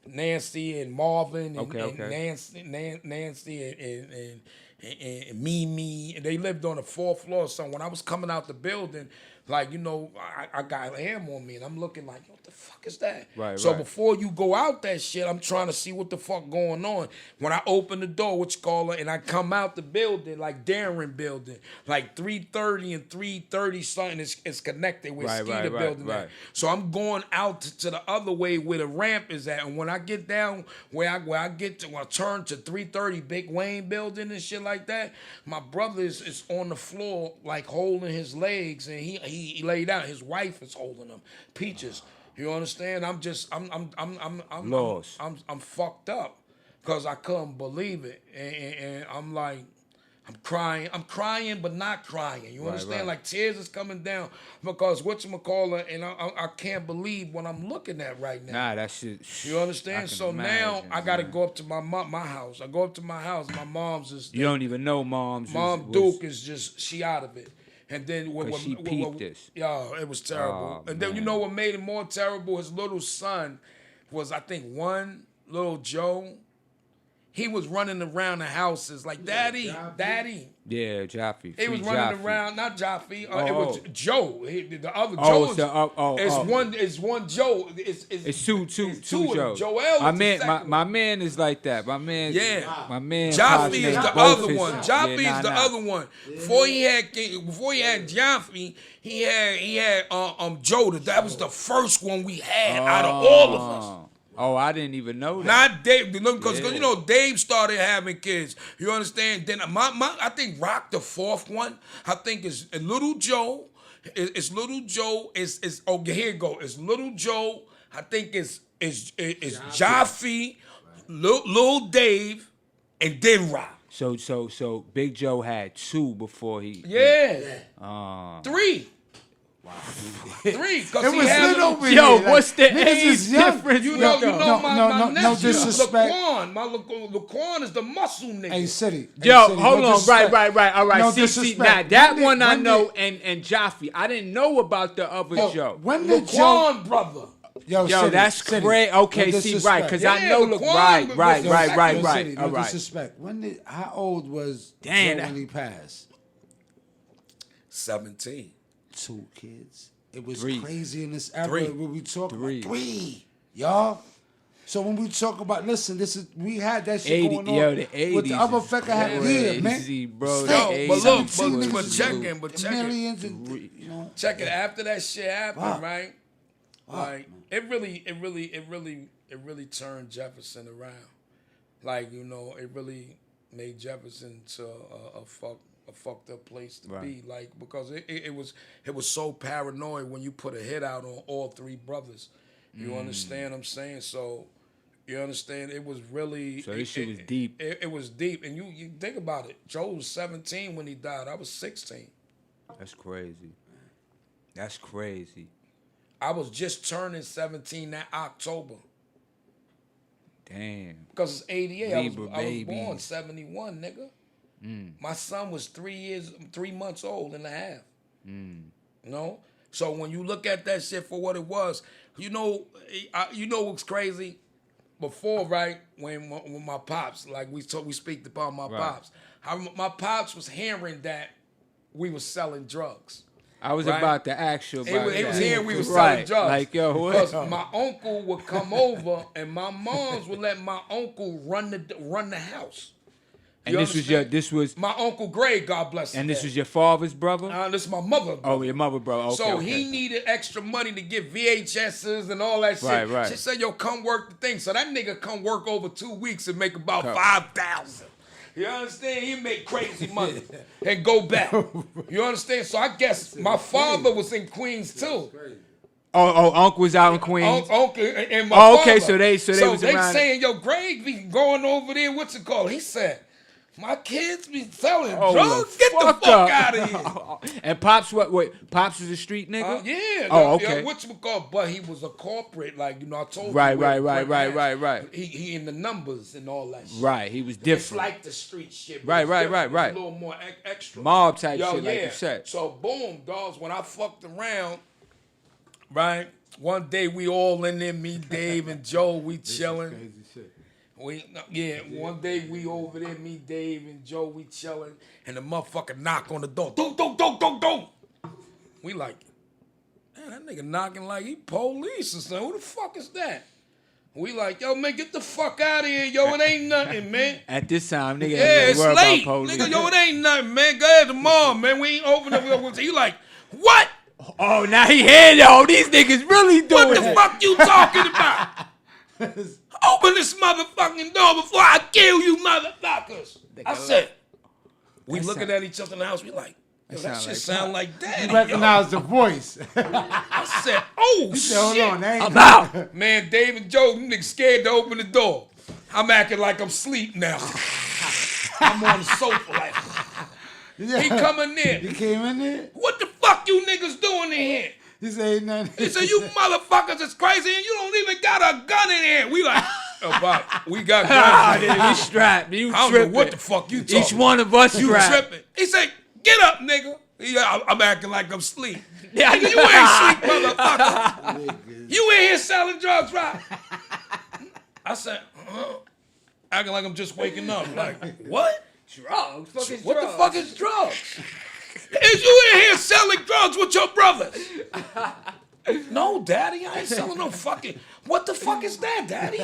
at. Nancy and Marvin and, and Nancy and Mimi, and they lived on the 4th floor. So when I was coming out the building, like, I got ham on me, and I'm looking like, what the fuck is that? Right. Before you go out that shit, I'm trying to see what the fuck going on. When I open the door, and I come out the building, like Darren building, like 330 and 330 something is connected with Skeeter building. Right. So I'm going out to the other way where the ramp is at, and when I get down when I turn to 330 Big Wayne building and shit like that, my brother is on the floor like holding his legs, and he laid out. His wife is holding him. Peaches, you understand? I'm lost. I'm fucked up because I couldn't believe it, and I'm like. I'm crying, but not crying. You understand? Right. Like tears is coming down because whatchamacallit, and I can't believe what I'm looking at right now. Nah, that shit. You understand? So now I got to go up to my house. I go up to my house. My mom's just. You don't even know Mom Duke is just, she out of it. And then when she peeped this. Yeah, it was terrible. And then you know what made it more terrible? His little son was, I think, little Joe. He was running around the houses like, Daddy. Yeah, Jaffe. He was running around, not Jaffe. It was Joe. The other Joe. It's one Joe. It's two Joe. Joel. My man is like that. My man. Yeah. My man. Jaffe is the other one. Jaffe is is the other one. Before he had Jaffe, he had Joe. That was the first one we had out of all of us. Oh, I didn't even know that. Not Dave, because Dave started having kids. You understand? Then I think Rock, the 4th one, I think is Little Joe. It's Little Joe. It's here you go. It's Little Joe. I think it's Jaffe. Lil Dave, and then Rock. So Big Joe had 2 before he. Yeah. 3. Wow. 3, because he had over Yo, here, what's like, the niggas is age young. difference? You know, my nephew, no disrespect. Laquan. My Laquan is the muscle nigga. Hey, City. Yo, City, hold no on. disrespect. Right. All right. No See, disrespect. now that When one did- I when know, did- and Jaffe. I didn't know about the other Joe. When did Joe? Laquan, brother. Yo, Yo, City, that's City, great. no Okay, see, disrespect. right, because I Yeah, know. Laquan, but Right. Yo, City, no All right. disrespect. How old was Damn, Joe when he passed? 17. 2 kids. It was 3. crazy in this era 3. when we talk 3. about 3, y'all. So when we talk about, listen, we had that shit going on. Yo, the 80s. With the other fucker had crazy, man. bro. Still, The but 80s look, was but check blue. in, but check it. millions and, you know. Check it. After that shit happened, Fuck. right? Like it really turned Jefferson around. Like, you know, it really made Jefferson to a fucked up place to be. Like, because it was so paranoid when you put a hit out on all 3 brothers. You understand what I'm saying? So you understand it was really. So this shit was deep. It was deep, and you think about it. Joe was 17 when he died. I was 16. That's crazy. That's crazy. I was just turning 17 that October. Damn. Because it's 88. I was babies. born 71, nigga. My son was 3 months old and a half. You know? So when you look at that shit for what it was, you know what's crazy? Before, right, when my pops, like we speak about my pops. My pops was hearing that we was selling drugs. I was Right? about to ask you about It that. was here we was selling drugs. Like, yo, because my uncle would come over and my moms would let my uncle run the house. And You this understand? was My Uncle Greg, God bless him. and this was your father's brother? This is my mother. Oh, your mother, bro. Okay, So okay. he needed extra money to get VHSs and all that shit. Right. She said, yo, come work the thing. So that nigga come work over 2 weeks and make about Okay. 5,000. You understand? He make crazy money and go back. You understand? So I guess my father was in Queens too. Oh, Uncle was out in Queens. Uncle and my Oh, okay, father. so they was around- saying, yo, Greg be going over there. What's it called? He said, my kids be selling Oh, drugs. Get the fuck out of here. And Pops, what? Pops was a street nigga? Yeah. Oh, okay. Whatchamacallit, but he was a corporate, like, you know, I told Right, you. where right. Brent has. He in the numbers and all that shit. Right, he was It's different. like the street shit. but Right, it's right, different. right. It's a little more extra. Mob type shit, like you said. So, boom, dogs, when I fucked around, right, one day we all in there, me, Dave, and Joe, we chilling. Crazy shit. One day we over there, me, Dave, and Joe, we chilling, and the motherfucker knock on the door. Don't. We like, man, that nigga knocking like he police or something. Who the fuck is that? We like, yo, man, get the fuck out of here, yo. It ain't nothing, man. At this time, nigga, Yeah, it's late. police. Nigga, yo, it ain't nothing, man. Go ahead tomorrow, man. We ain't open up. You like, what? Oh, now he here, yo. These niggas really doing What the fuck you talking about? Open this motherfucking door before I kill you motherfuckers. I said, we looking at each other in the house. We like, yo, that shit sound like daddy. You recognize the voice. I said, oh, shit. Hold on, that ain't I'm out. Man, Dave and Joe, them niggas scared to open the door. I'm acting like I'm asleep now. I'm on the sofa like, he coming in. He came in there. What the fuck you niggas doing in here? He said ain't nothing. He said, you motherfuckers is crazy and you don't even got a gun in here. We like, oh, Bob, we got Ah, guns. nigga, we strapped. You I don't tripping. know what the fuck you talking Each one of us You strapped. tripping. He said, get up, nigga. I'm acting like I'm asleep. Nigga, you ain't sleep, motherfucker. You in here selling drugs, right? I said, acting like I'm just waking up. Like, what? Drugs? What the fuck is drugs? Is you in here selling drugs with your brothers? No, daddy, I ain't selling no fucking. What the fuck is that, daddy?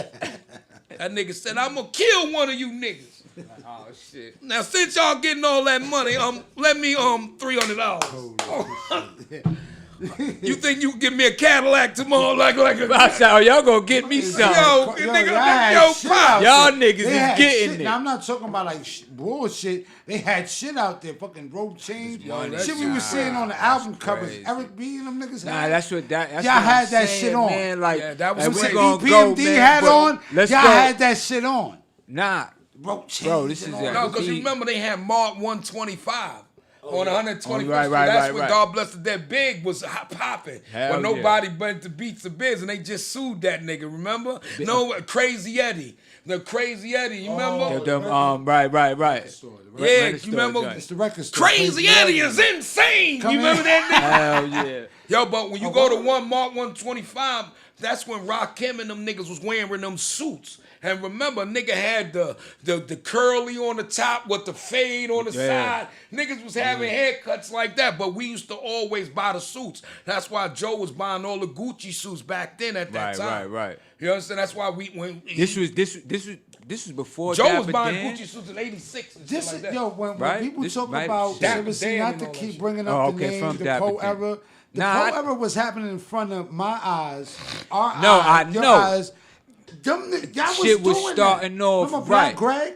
That nigga said, I'm gonna kill one of you niggas. Oh, shit. Now, since y'all getting all that money, let me $300. You think you can give me a Cadillac tomorrow? Like I said, oh, y'all gonna get me some. Yo, Pop. Y'all niggas is getting it. Now, I'm not talking about like bullshit. They had shit out there, fucking rope chains. Shit we was seeing on the album covers. crazy. Eric B and them niggas Nah, had. that's what that. That's Y'all what had I'm that saying, shit on. Man, like, Yeah, that was and we crazy. gonna go, PMD man, had but on. Let's Y'all go. had that shit on. Nah, Rope chains. bro, this is and it. all No, that. because you remember they had Mark 125 on 125th Oh, right, Street. right, That's right, when right. God Bless the Dead Big was popping. Hell When yeah. nobody went to Beats the Biz and they just sued that nigga, remember? No, Crazy Eddie. The Crazy Eddie, you remember? Right. Yeah, you remember? It's the record store. Crazy Eddie is insane. Come You remember in. that nigga? Hell yeah. Yo, but when you go to Mark 125, that's when Rakim and them niggas was wearing them suits. And remember, nigga had the curly on the top with the fade on the side. Niggas was having haircuts like that, but we used to always buy the suits. That's why Joe was buying all the Gucci suits back then at that time. Right. You understand? That's why This was before Joe was Dapper buying Dan? Gucci suits in '86 and This shit is like that. when Right? people This talk might- about Dapper Jefferson, Dan not and to all that keep shit. bringing up Oh, the okay, name, from the Dapper Poe Dan. era. The Nah, Poe era was happening in front of my eyes, our No, eyes, I your know. eyes. Y'all Shit was doing starting that. off Remember Black right. Greg?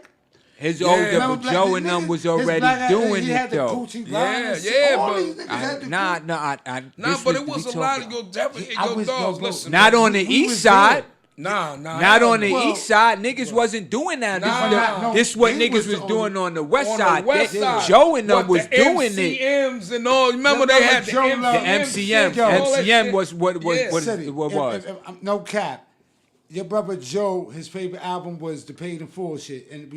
His Yeah. older, but Joe and them was already doing he it had the though. Gucci Yeah, lines. yeah, All but- these niggas had the Nah, Gucci. Nah, but it was a lot of your dogs. Listen, Not man. on the we east was side. there. Nah. Not hell on the no. Well, east side. Niggas wasn't doing that. Nah. This what He niggas was was on- doing on the west On side. the west They- side. Joe and them What, was the doing it. MCMs and all. Remember they had the Joe MCM. loved- The MCM. shit, all that MCM shit. was what Yeah. City. what was. No cap. Your brother Joe, his favorite album was the Paid in Full shit, and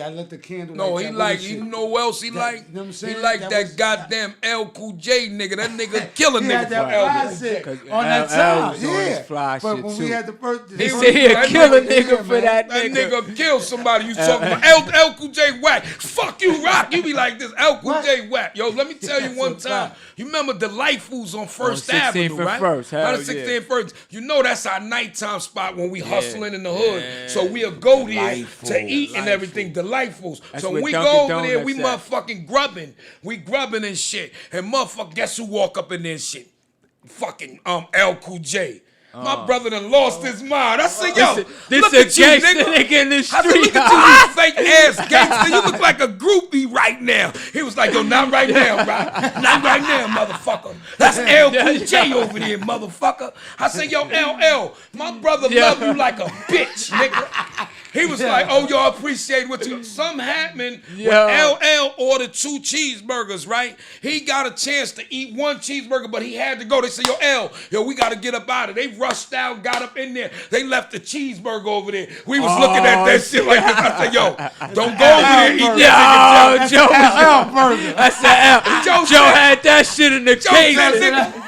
I let the candle. No, light he that like, with you shit. know what else he That- like? you know what I'm saying? He like That that was- goddamn L Cool J nigga. That nigga kill a He nigga had that forever. fly shit 'Cause on that L time, was on his yeah. fly But shit, when too. we had the first, He the said first- he'd that kill a nigga- nigga yeah, for man. that That nigga. nigga kill somebody. You talking about L Cool J whack? Fuck you, Rock. You be like this. L Cool What? J whack. Yo, let me tell you That's one a time. fact. You remember the Light Foods on First 16th Avenue, and right? First, hell 116th yeah. and First. You know that's our nighttime spot when we hustling in the hood. yeah. So we'll go there Light to Foods, eat and Light everything. Delightfuls. That's So where when we go Dunkin' over there, we Donuts at. motherfucking grubbing. We grubbing and shit. And motherfucker, guess who walk up in there and shit? Fucking L Cool J. My brother done lost his mind. I said, yo, This look a at you, gangster nigga. nigga in the I said, street. look at you, you fake ass gangster. You look like a groupie right now. He was like, yo, not right now, right? Not right now, motherfucker. That's L Cool J over there, motherfucker. I said, yo, LL, my brother love you like a bitch, nigga. He was like, oh, y'all appreciate what you... Something happened when LL ordered 2 cheeseburgers, right? He got a chance to eat 1 cheeseburger, but he had to go. They said, yo, we got to get up out of it. They rushed out, got up in there. They left the cheeseburger over there. We was looking at that shit like this. I said, yo, don't go over there and eat that nigga, Joe. That's the L. Joe had that shit in the Joe case. said, nigga,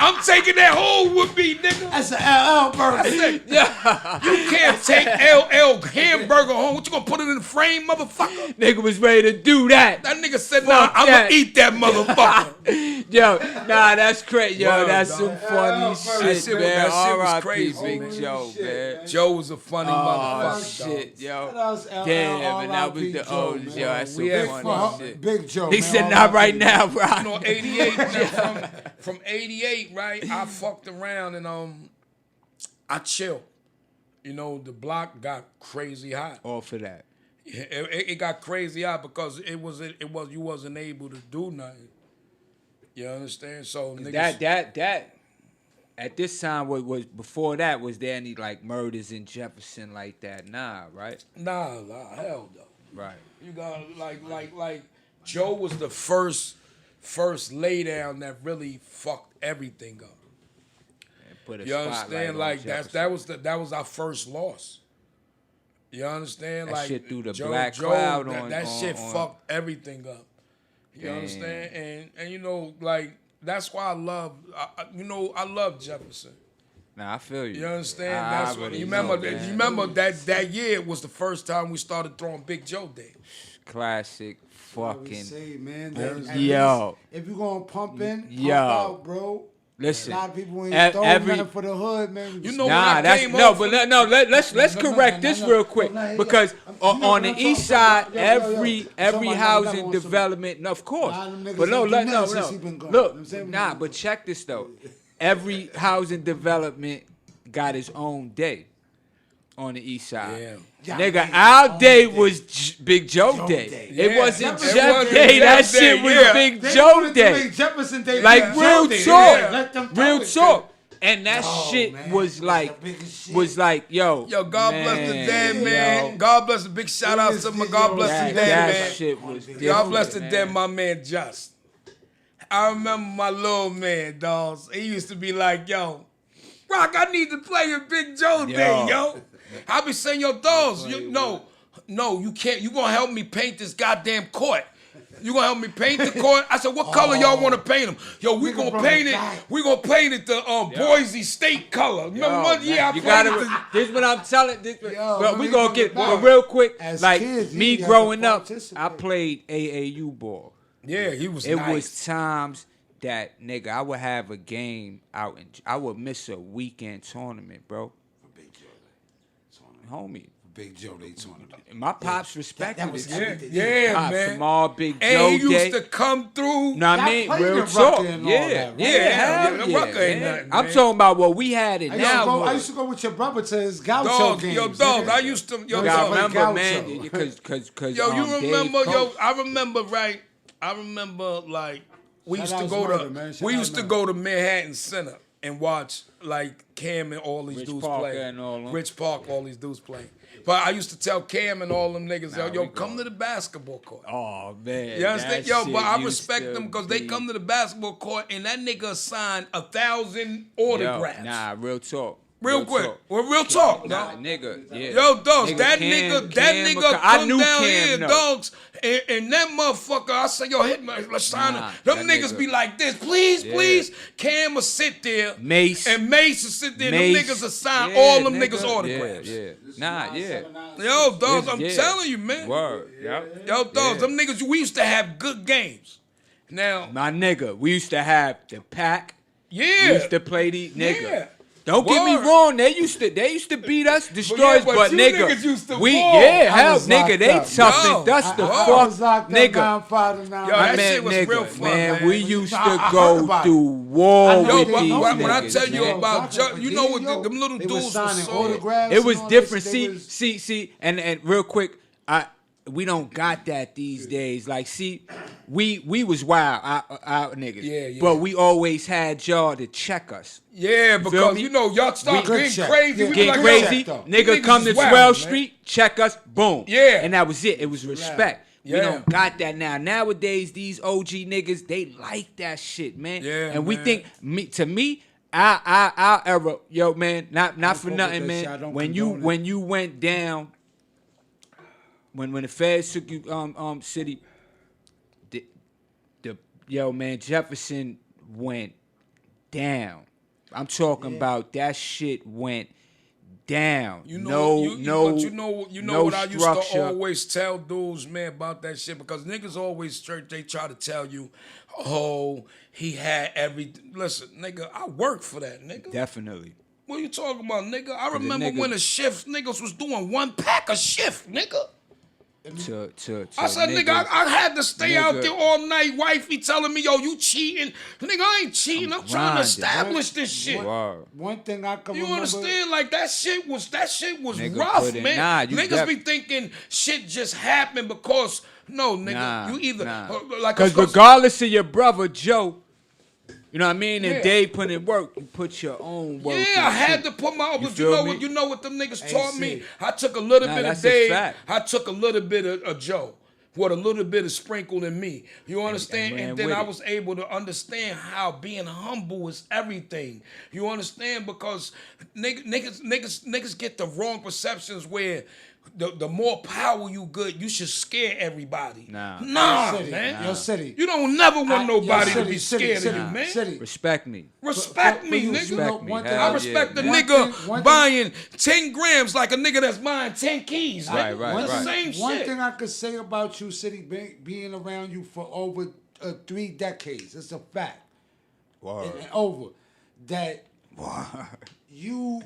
I'm taking that hole with me, nigga. That's an LL burger. I said, you can't take LL hamburger home. What, you gonna put it in the frame, motherfucker? Nigga was ready to do that. That nigga said, nah, Fuck I'm that. gonna eat that motherfucker. Yo, nah, that's crazy. Yo, Word, that's dog. some funny shit, shit was- man. that shit was R.I.P. crazy, Big man. Joe, man. Joe was a funny Oh, motherfucker, shit, Shout yo. outs LL, Damn, and that was R.I.P. the Joe, old man. Joe. That's some We had funny fun. shit. Big Joe. He man, said, not R.I.P. right now, bro. You know, 88, now, from 88, right, I fucked around and I chilled. You know, the block got crazy hot. All for that. It got crazy hot because you wasn't able to do nothing. You understand? So niggas, That at this time was before that, was there any like murders in Jefferson like that? Nah, right? nah, hell no. Right. You got like Joe was the first lay down that really fucked everything up. And put a You spotlight understand? on Like Jefferson. that was our first loss. You understand? That like shit threw the black cloud on- that shit on- fucked everything up. You Damn. understand? And you know, like that's why I love Jefferson. Nah, I feel you. You understand? I That's what already you remember. know, man. You remember that year was the first time we started throwing Big Joe Day. Classic We fucking. say, man, Yeah. at Yo. least if you gonna pump in, pump Yo. out, bro. Listen, A lot of people ain't throwing nothing for the hood, man. You know nah, when I that's came no, over- but no. Let's correct this real quick because on the east side, every housing development, of course. But no, look, but check this though. Every housing development got its own day on the east side. Yeah. Nigga, our day was Big Joe Day. It wasn't It Jeff wasn't Day. That Jeff shit Day, was yeah. Big They Joe wanted to Day. make Jefferson Day Like Big real Joe Day. talk, Let them real tell it, talk. And that Oh, shit man. was like, That's the biggest shit. was like, yo, God bless the dead, man. yo. God bless the big shout out to my God bless the dead, that man. shit was different, God bless the man. dead, my man Just. I remember my little man, dogs. He used to be like, yo, Rock, I need to play your Big Joe Day, yo. I be saying, yo, dogs, no, you can't. You gonna help me paint this goddamn court. You gonna help me paint the court? I said, what color y'all want to paint them? Yo, we gonna paint it. We gonna paint it the Boise State color. Remember one year I You painted gotta. This what I'm telling. But we we gonna from get. the back. But real quick, As like kids, me you had to growing up, participate. I played AAU ball. Yeah, he was It nice. was times that nigga, I would have a game out and I would miss a weekend tournament, bro. Big Joe Day. Homie, Big Joe Day tournament. my pops respected that was it. everything. Yeah, Pops, man. small Big And Joe he used Day. to come through. Know what I Y'all mean? played Real the talk. Rucker and all Yeah, that, right? hell the Rucker ain't man. nothing, I'm man. talking about what we had in I now. used to go with your brother to his gaucho Dogs, games. yo, dogs. yeah. I used to, yo, Yo, Y'all play dogs. remember, gaucho. man? Because Yo, you remember, Dave yo? Coach- I remember, right? I remember, like, we Shout used to out go Murder, to, man. Shout we out used to Murder. go to Manhattan Center and watch like Cam and all these Rich dudes Parker play. and all them. Rich Park, all these dudes play. But I used to tell Cam and all them niggas, Nah, yo, we come go. to the basketball court. Oh man, You understand? that Yo, shit but I used respect to them because they be- come to the basketball court and that nigga signed 1,000 Yo, autographs. nah, real talk. Real quick. talk. Well, real talk, Nah, dog. nigga, yeah. Yo, dogs, that Cam- nigga Cam- come I knew down Cam, here, though. dogs, and that motherfucker, I say, yo, hit me, let's sign Nah, him. Them that niggas nigga- be like this, please, Yeah. please. Cam will sit there. Mace. And Mace will sit there. Mace. Them niggas will sign Yeah, all them nigga. niggas autographs. Yeah. Nah, yeah. Yo, dogs, I'm Yeah. telling you, man. Word. Yep. Yo, dogs, Yeah. them niggas, we used to have good games. Now, My nigga, we used to have the pack. yeah. We used to play these nigga. Yeah. Don't get me Word. wrong. They used to beat us, destroy yeah, us, but but you nigga, niggas used to we ball. yeah, I hell, was nigga, locked they up. toughened Yo, us the I fuck, was locked up nigga. 9-5 to 9. Yo, I that mean, shit was nigga, real fun, man, man. we used I to heard go about to it. war I know with they but these know when I niggas, tell you man. about you know what them little They dudes was was signing so. autographs. It was and all different. that shit. They was- See, and real quick, we don't got that these days. Like, see, we was wild, our niggas. Yeah. But we always had y'all to check us. Yeah, because me? you know y'all start We- getting Good check. crazy. Yeah, We be Get like, crazy, check, though. nigga Niggas come to is wild, 12th man. Street, check us, boom. Yeah. And that was it. It was respect. We Yeah. don't got that now. Nowadays, these OG niggas, they like that shit, man. Yeah, and we man. think, to me, our era, yo, man, not for fuck with nothing, that shit. I man. don't When condone it. you went down, when the feds took you, city, the yo, man, Jefferson went down. I'm talking about that shit went down. You know, you no, what I used to structure. always tell dudes, man, about that shit, because niggas always they try to tell you, oh, he had everything. Listen, nigga, I worked for that, nigga. Definitely. What you talking about, nigga? I the remember nigga- when the shift niggas was doing 1 pack a shift, nigga. To I said, nigga, I had to stay out there all night. Wifey telling me, yo, you cheating. Nigga, I ain't cheating. I'm trying to grinding. establish this shit. Word. One thing I can You remember. understand? Like that shit was Nigga rough, put it- man. nah, you Niggas be thinking shit just happened because no, nigga, you either like because regardless of your brother Joe, you know what I mean, and Yeah. Dave put in work, you put your own work. yeah, I in, had too. to put my. But feel me? you know what them niggas Hey, taught see. me. I took a little Nah, bit of that's a Dave. fact. I took a little bit of Joe. What a little bit of sprinkled in me. You understand? ran And then with I it. was able to understand how being humble is everything. You understand? Because niggas get the wrong perceptions where the more power you good, you should scare everybody. Nah. City, man. Your city. You don't never want nobody Your to be city, scared city, of you, man. City. Respect me. Respect But me, you- nigga. you know, Respect me. one thing- Hell I respect yeah, the man. nigga one thing- buying 10 grams like a nigga that's buying 10 keys. Right, nigga. right, It's right. the same One shit. thing I could say about you, City, being around you for over 3 decades, it's a fact. Word. And over. that you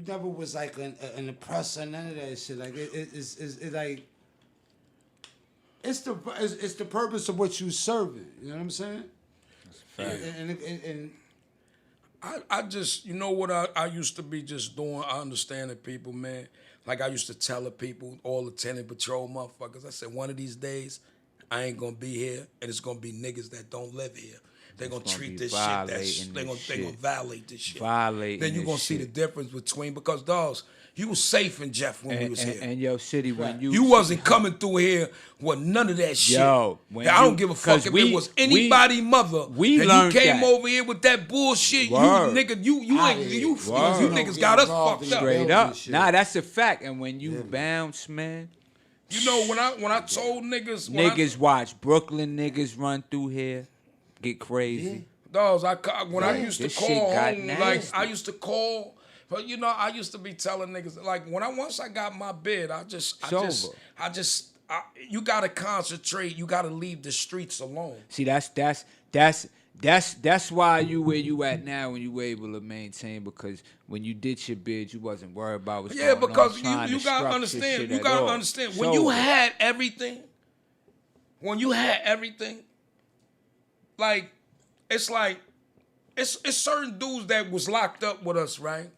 never was like an oppressor, none of that shit. Like it's like it's the purpose of what you serving. You know what I'm saying? And I just, you know what I used to be just doing? I understand the people, man. Like I used to tell the people, all the tenant patrol motherfuckers, I said, one of these days, I ain't gonna be here, and it's gonna be niggas that don't live here. They're gonna treat this shit. They're gonna violate this shit. Then you're gonna see the difference between, because dogs, you was safe in Jeff when we was here. And yo, City, when you wasn't coming through here with none of that shit. Yo, I don't give a fuck if it was anybody mother. And you came over here with that bullshit. Word. You nigga, you niggas got us fucked up. Straight up. Nah, that's a fact. And when you bounce, man. You know, when I told niggas, watch Brooklyn niggas run through here, get crazy. Dogs, when I used to call home, like I used to call. But you know, I used to be telling niggas, like once I got my bid, you gotta concentrate. You gotta leave the streets alone. See, that's why you where you at now, when you were able to maintain, because when you did your bid, you wasn't worried about what's going on. Because you gotta understand. You gotta understand when you had everything. When you had everything, like it's certain dudes that was locked up with us, right?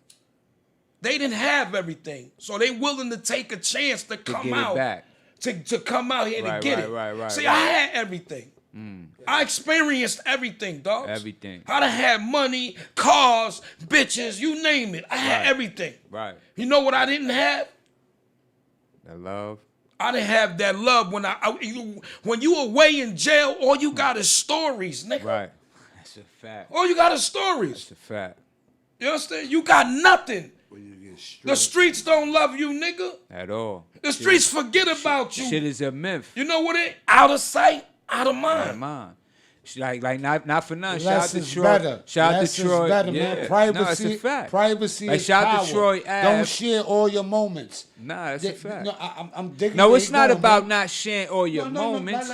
They didn't have everything, so they willing to take a chance to come out back. To come out here to get it. Right. See, I had everything. I experienced everything, dogs. Everything. I done had money, cars, bitches, you name it. I had everything. Right. You know what I didn't have? That love. I didn't have that love when you away in jail. All you got is stories, nigga. Right. That's a fact. All you got is stories. That's a fact. You understand? You got nothing. The streets don't love you, nigga. At all. The streets forget about you. Shit is a myth. You know what it? Out of sight, out of mind. Out of mind. Like not for nothing. Less Shout out to is Troy. better. Shout out Less to Troy. is better, Yeah. man. Privacy, no, it's a fact. Privacy like, is shout power. out to Troy Don't share all your moments. Nah, that's a fact. No, I'm digging. No, it's not going, about man. not sharing all your moments.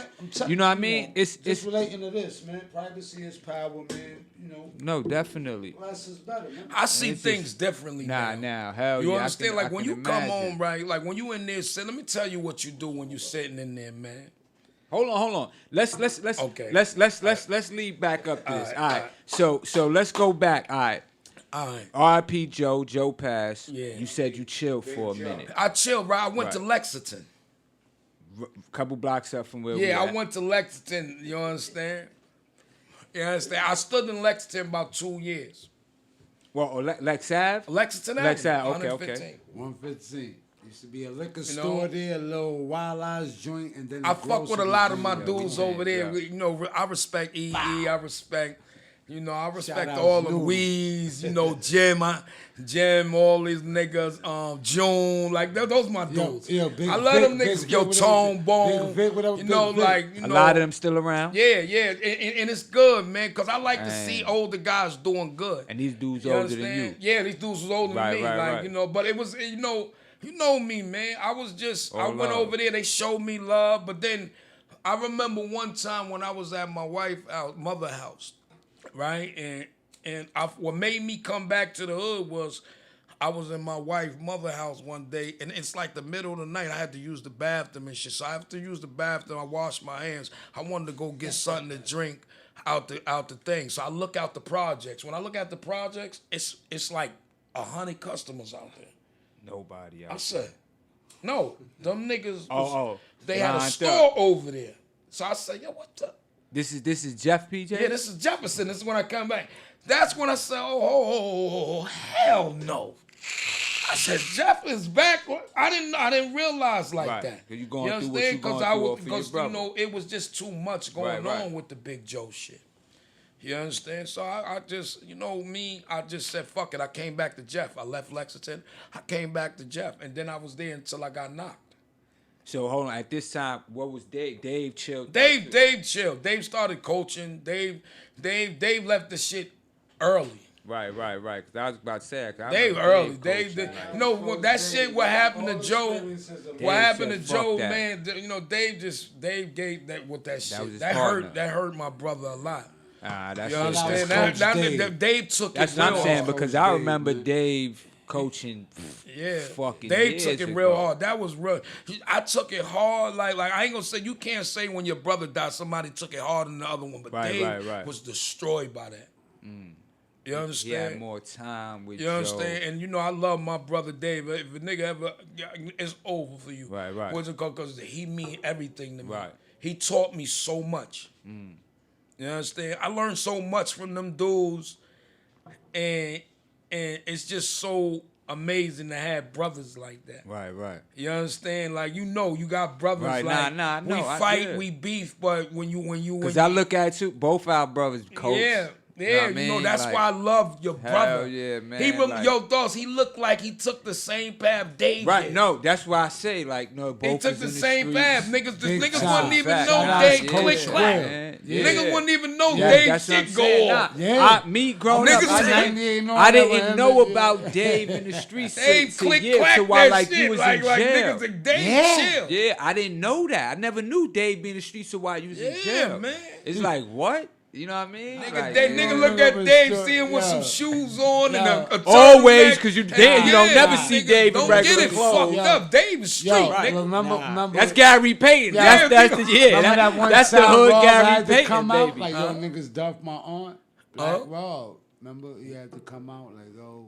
You know what I mean? It's relating to this, man. Privacy is power, man. You know. No, definitely. Less is better, man. I see things differently now. Hell yeah. You understand? Like when you come imagine. home, right? Like when you in there, let me tell you what you do when you sitting in there, man. Hold on. Let's lead back up this. All right. So let's go back. All right. R.I.P. Joe passed. Yeah. You said you chilled for a minute. I chilled, right? I went to Lexington. Couple blocks up from where we at. I went to Lexington, you understand? You understand? I stood in Lexington about 2 years. Well, Lex Ave? Lexington Ave. Lex Ave, okay. 115. Used to be a liquor store there, a little Wild Eyes joint, and then I fuck with a lot of my dudes over there. Yeah. You know, I respect EE. I respect all the Weez. You know, Jim, all these niggas. June, like those my dudes. I love them niggas. Yo, Tone Bone. You know, a lot of them still around. Yeah, and it's good, man, because I like to see older guys doing good. And these dudes older than you. Yeah, these dudes was older than me. Like, you know, but it was, you know me, man. I went over there. They showed me love. But then I remember one time when I was at my wife's mother house, right? And what made me come back to the hood was I was in my wife's mother house one day, and it's like the middle of the night. I had to use the bathroom and shit. So I have to use the bathroom. I washed my hands. I wanted to go get something to drink out the thing. So I look out the projects. When I look at the projects, it's like 100 customers out there. Nobody else. I said, no, them niggas. They had a store over there. So I said, yo, what the? This is Jeff PJ? Yeah, this is Jefferson. This is when I come back. That's when I said, oh, hell no. I said, Jeff is back. I didn't realize like that. You going through what you going through because you know, it was just too much going on with the Big Joe shit. You understand? So I just, you know me, I just said, fuck it. I came back to Jeff. I left Lexington. I came back to Jeff. And then I was there until I got knocked. So hold on. At this time, what was Dave? Dave chilled. Dave chilled. Dave started coaching. Dave left the shit early. Right. Because I was about to say, Dave early. Dave, you know that shit. What happened to Joe? What happened to Joe, man? You know, Dave gave that with that shit. That hurt my brother a lot. That's You it. understand? Coach Dave took That's it what real I'm saying hard. because Coach I Dave, remember man. Dave coaching. Yeah, Fucking Dave years took it ago. real hard. That was real. I took it hard. Like I ain't gonna say you can't say when your brother died somebody took it harder than the other one, but Dave was destroyed by that. You understand? He had more time with You understand? And you know I love my brother Dave. If a nigga ever, it's over for you. Right. What's it called? Because he mean everything to me. Right. He taught me so much. You understand? I learned so much from them dudes, and it's just so amazing to have brothers like that. Right. You understand? Like you got brothers Right, like nah, we no, fight, we beef, but when you Because I look at you, both our brothers coach. yeah. You know Yeah, what I mean? that's Like, why I love your brother. yeah, man, He really, like- yo, Doss, he looked like he took the same path Dave Right, did. no, that's why I say, like, no, both He took is the in same streets. path. Niggas Big wouldn't time. even Fact. know Shout out Dave to click Coach clack. Will. Yeah. Niggas wouldn't even know Yeah, Dave that's what I'm shit saying. go Nah, on. Yeah. me growing Niggas up, ain't know I that with didn't him, know yeah. about Dave in the streets Dave till click years, clack so while that like shit. you was like in jail. niggas like Dave Yeah. chill. Yeah, I didn't know that. I never knew Dave be in the streets so while you was in Yeah, jail. man. It's like, what? You know what I mean? Nigga, Like, nigga look at Yeah. Dave Yeah. seeing with some Yeah. shoes on and a Always, turtleneck. 'cause you And damn, you don't yeah, never see niggas Dave in don't regular get it clothes. fucked up. Dave is street, Yo, nigga. remember That's Gary Payton. Yeah. That's the yeah. Remember that one That's the time hood Rob Gary had to Payton, come baby. out like, yo, niggas duffed my aunt. Black Huh? Rob. Remember he had to come out like, oh,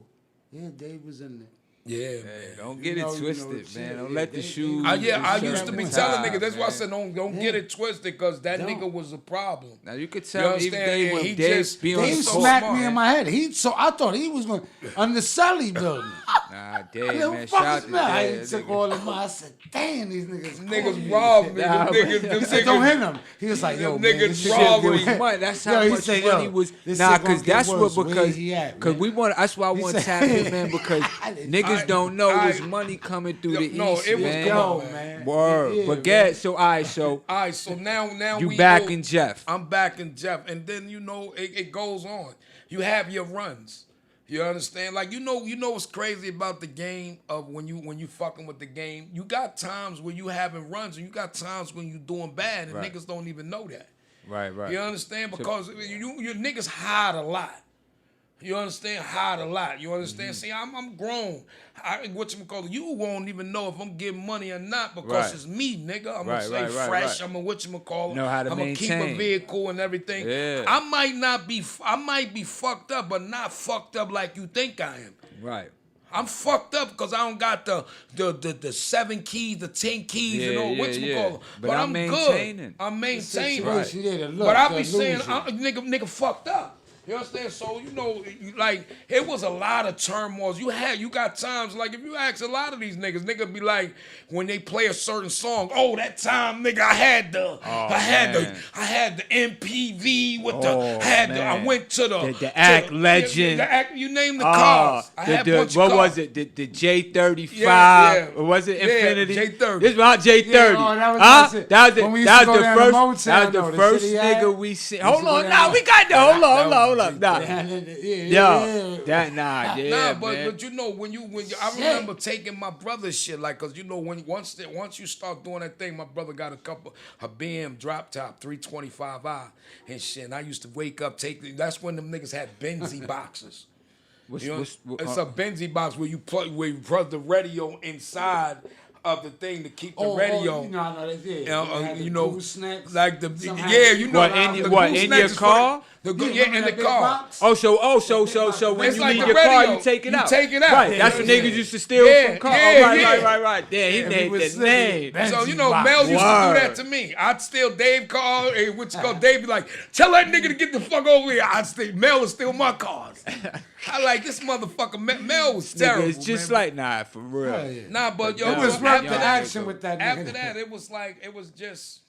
yeah, Dave was in there. Yeah, Hey, man. don't get it twisted, shit, man. Don't yeah, let the they- shoes. they- I They used to be shut telling time, niggas. That's why I man. said don't get it twisted because that Don't. nigga was a problem. Now you could You tell even understand? Dave And when he Dave just- be on Dave the so court. smacked smart, me in my head. I thought he was going on the Sully building. Nah, Dave, Yo, man. fuck Shout is out to that? Dave. He took all of mine. I said, damn, these niggas. Niggas robbed me. Nah, Them niggas, them He said, don't niggas. hit him. He was like, yo, Them man, niggas this shit robbed gonna me. get- Money. That's Yo, how he much said, money yo, was. this Nah, shit gonna because get that's what worse. Where because he at, because man? we want. That's why I He want to said- tap in, man. Because niggas don't know there's money coming through the No, east, it was man. Yo, man. man. Word. Yeah, But man. get so all right. So All right, so now you we back go- in Jeff. I'm back in Jeff, and then it goes on. You have your runs. You understand? Like you know what's crazy about the game of when you fucking with the game. You got times where you having runs, and you got times when you doing bad, and Right. niggas don't even know that. Right. You understand? Because you niggas hide a lot. You understand? Hide a lot. You understand? Mm-hmm. See, I'm grown. Whatchamacallit, you won't even know if I'm getting money or not because Right. it's me, nigga. I'm Right, gonna stay right, right, fresh. right. I'm gonna whatchamacallit. Know how to I'm gonna keep a maintain. vehicle and everything. Yeah. I might be fucked up, but not fucked up like you think I am. Right. I'm fucked up because I don't got the 7 keys, the 10 keys, Yeah, and all yeah, whatchamacallit. yeah. But But I'm I'm good. maintaining. I'm maintaining. Right. Yeah, the look, But I the be saying, illusion. nigga fucked up. You understand? So like it was a lot of turmoil. You got times like if you ask a lot of these niggas be like when they play a certain song. Oh, that time, nigga, I had the MPV with Oh, I man. went to The Act Legend. The Act, you name the cars. I had a bunch what of was cars. it? The J35? Yeah. Or was it Yeah, Infinity? J30. This about J30. Yeah, oh, that was- huh? that's it. That was When we it. used That to was go the down to first. Motown, That was though, the the first city ad. nigga we see. used Hold to go on, down nah, to- we got that. Hold up, nah. Yeah. Yeah, Nah, man. but you know when I remember taking my brother's shit like cause you know once you start doing that thing, my brother got a BM drop top 325i and shit. And I used to wake up that's when them niggas had Benzie boxes. You know, it's a Benzie box where you plug the radio inside of the thing to keep the radio. You know, You know, like the Somehow- you know What, the in your goosenecks is for car? The Yeah, in remember the that big car. box? So when It's you like leave the your car, radio. you take it You out. take it out. Right, Yeah, that's what yeah. niggas used to steal Yeah, from cars. yeah, Right. Yeah, he Yeah, made we was the slipping. name. Benzie So, you know, box. Mel used to do Word. that to me. I'd steal Dave car, which is called Dave be like, tell that nigga to get the fuck over here. Mel would steal my cars. I like this motherfucker. Mel was terrible. Nigga, it's just man. like, nah, for real. Hell yeah. Nah, but yo, It was Nah, rap yo, to yo, action with that nigga. after that, it was just, like, you just.